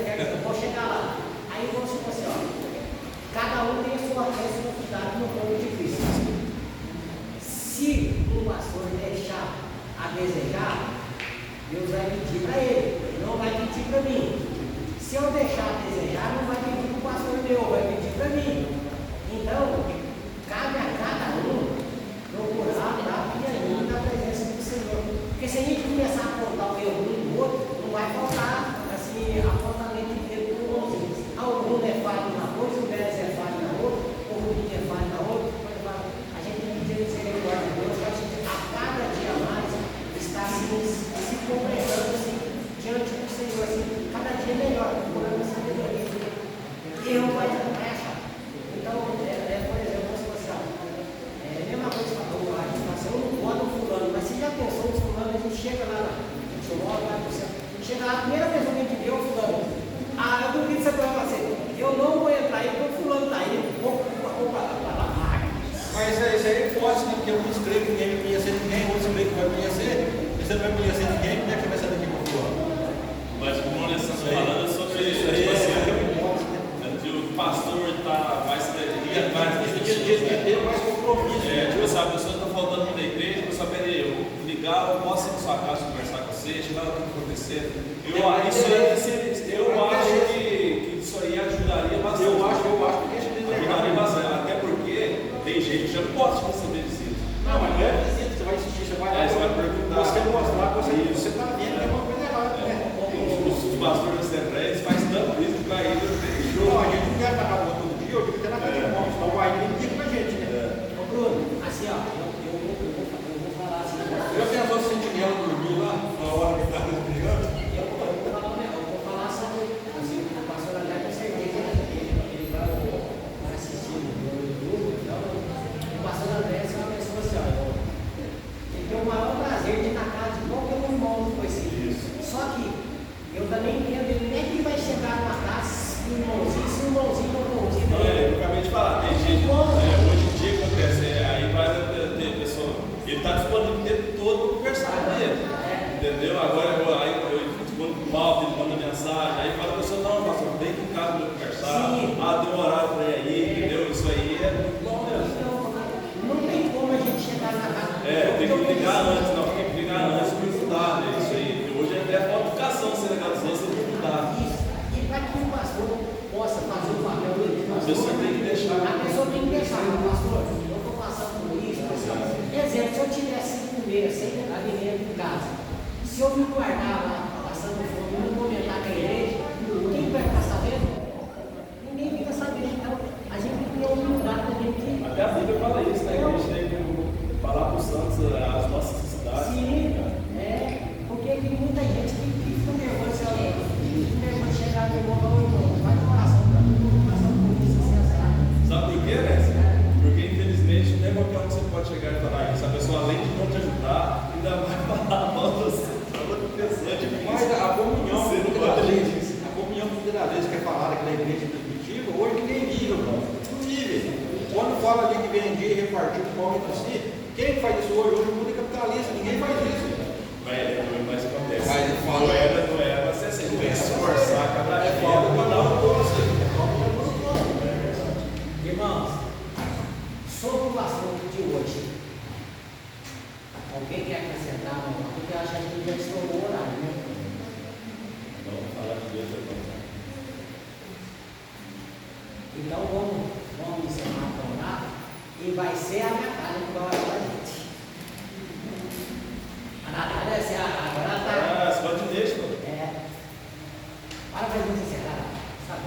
[SPEAKER 4] o pastor deixar a desejar, Deus vai pedir para ele, não vai pedir para mim. Se eu deixar a desejar, não vai pedir para o pastor meu, vai pedir para mim. Então, cabe a cada um procurar estar pianinho na presença do Senhor. Porque se a gente começar a apontar o erro um do outro, não vai faltar assim, apontamento de dedo para o outro. O mundo é falho na coisa, o Beres é falho na outra, o Rubinho é falho na outra. A gente tem que ter misericórdia de Deus, para a gente a cada dia mais estar se completando assim, diante do Senhor, assim, cada dia melhor, procurando sabedoria. Erro vai achar. Então, por exemplo, se você é a mesma coisa que falou, a gente fala assim, eu não gosto do fulano, mas se já pensou no fulano, a gente chega lá, a gente volta lá pro céu. Chega lá, a primeira pessoa que a gente vê é o fulano. Eu duvido que você vai fazer. Eu não vou entrar aí porque o fulano está aí.
[SPEAKER 3] Mas isso aí pode, né? Porque alguns creem que ninguém vai conhecer ninguém, outros creem que vai conhecer. E você não vai conhecer ninguém, como é que vai saber quem é o fulano?
[SPEAKER 2] Mas o Bruno está falando sobre isso. Tipo assim, o pastor vai se dedicar mais compromisso. Tipo assim, a pessoa está faltando muito da igreja, a pessoa pede eu ligar, eu posso ir na sua casa conversar com você, chegar o que está acontecendo. Eu acho que isso aí ajudaria bastante.
[SPEAKER 3] Eu acho que isso
[SPEAKER 2] ajudaria bastante. Até porque tem gente que já não gosta de receber visita.
[SPEAKER 3] Não, mas não é visita, você vai insistir, você vai
[SPEAKER 2] perguntar.
[SPEAKER 3] Você quer mostrar que você está vendo que é uma coisa errada.
[SPEAKER 2] Os pastores da Assembleia, eles fazem tanto isso que vai indo.
[SPEAKER 3] Não, a gente não quer estar na rua todo dia, eu digo que tem na casa de irmãos, então vai indo e diga pra gente, né?
[SPEAKER 4] Ô Bruno, assim ó, eu vou falar assim.
[SPEAKER 3] Eu tenho as outras sentinelas dormir lá, na hora que está brigando.
[SPEAKER 4] Eu vou falar sobre, assim, o pastor André com certeza, ele vai assistir no YouTube, então, o pastor André é uma pessoa assim, ó, ele tem o maior prazer de ir na casa de qualquer um irmão que foi assim. Só que, eu também entendo, ele nem é que ele vai chegar numa casa, se o irmãozinho.
[SPEAKER 2] Não, eu acabei de falar, tem gente, hoje em dia acontece, aí vai ter pessoa, ele está disponível o tempo todo para conversar com ele, entendeu? Agora, aí eu respondo com falta, ele manda mensagem, aí fala a pessoa, não, pastor, vem aqui em casa para conversar, tem um horário para ir aí, entendeu? Isso aí é muito bom mesmo.
[SPEAKER 4] Não tem como a gente chegar na casa.
[SPEAKER 2] Tem que ligar antes, tem que ligar antes para estudar, né? Isso aí. Hoje é até falta de educação, se legalizou, você tem que estudar.
[SPEAKER 4] E para que o pastor possa fazer o papel dele,
[SPEAKER 2] A pessoa tem que deixar.
[SPEAKER 4] A pessoa tem que deixar, pastor, eu estou passando por isso. Exemplo, se eu tiver 5 meses sem alimento em casa, se eu me guardar lá, passando fome, não comentar com a igreja, quem vai ficar sabendo? Ninguém fica sabendo. Então, a gente tem que ter humildade também.
[SPEAKER 2] Até a Bíblia fala isso, né? A gente tem que falar para os santos as nossas necessidades.
[SPEAKER 4] Sim, porque tem muita gente que fica nervoso, se ela nervoso chegar no irmão, vai no coração para mim, no coração por isso,
[SPEAKER 2] Sabe por quê, né? Porque infelizmente não é qualquer um que você pode chegar e falar isso. A pessoa, além de não te ajudar, ainda vai falar mal de você para outra pessoa.
[SPEAKER 3] Mas a comunhão, muitas das vezes que é falada aqui na igreja primitiva, hoje ninguém vive, irmão. Não vive. Quando fala ali que vendia e repartiu o pão entre si, quem faz isso hoje? Hoje o mundo é capitalista, ninguém faz isso.
[SPEAKER 2] Mas acontece.
[SPEAKER 3] Mas ele fala,
[SPEAKER 2] não era, você tem que se esforçar cada dia.
[SPEAKER 3] Falta para dar um doce.
[SPEAKER 4] Irmãos, sobre o assunto de hoje, alguém quer acrescentar algo? Porque eu acho que a gente já estourou o horário, né?
[SPEAKER 2] Vamos falar de Deus agora.
[SPEAKER 4] Então vamos encerrar a palavra e vai ser a Natália que vai orar para a gente. A Natália, agora ela está.
[SPEAKER 2] Você pode deixar, pô.
[SPEAKER 4] Para a gente encerrar. Sabe?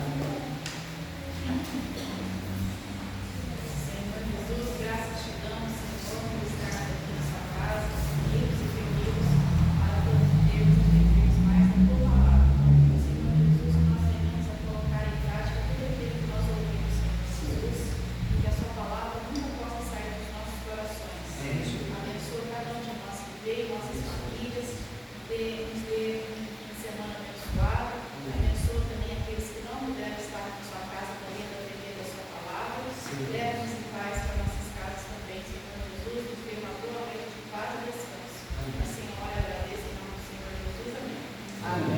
[SPEAKER 6] Senhor Jesus, graças te damos, Senhor, por estar aqui na sua casa, amigos e queridos, para podermos entender mais da tua palavra. Senhor Jesus, nós venhamos a colocar em prática tudo aquilo que nós ouvimos, Senhor Jesus, e que a sua palavra nunca possa sair dos nossos corações. Abençoa cada um de nós que veio, nossas famílias, nos dê uma semana abençoada. Abençoa também aqueles que não puderam estar na sua casa também, atendendo a sua palavra. Leve-nos em paz para nossas casas também, Senhor Jesus, nos dê uma boa noite de paz e descanso. Assim, ora, agradeço em nome do Senhor Jesus. Amém.
[SPEAKER 4] Amém.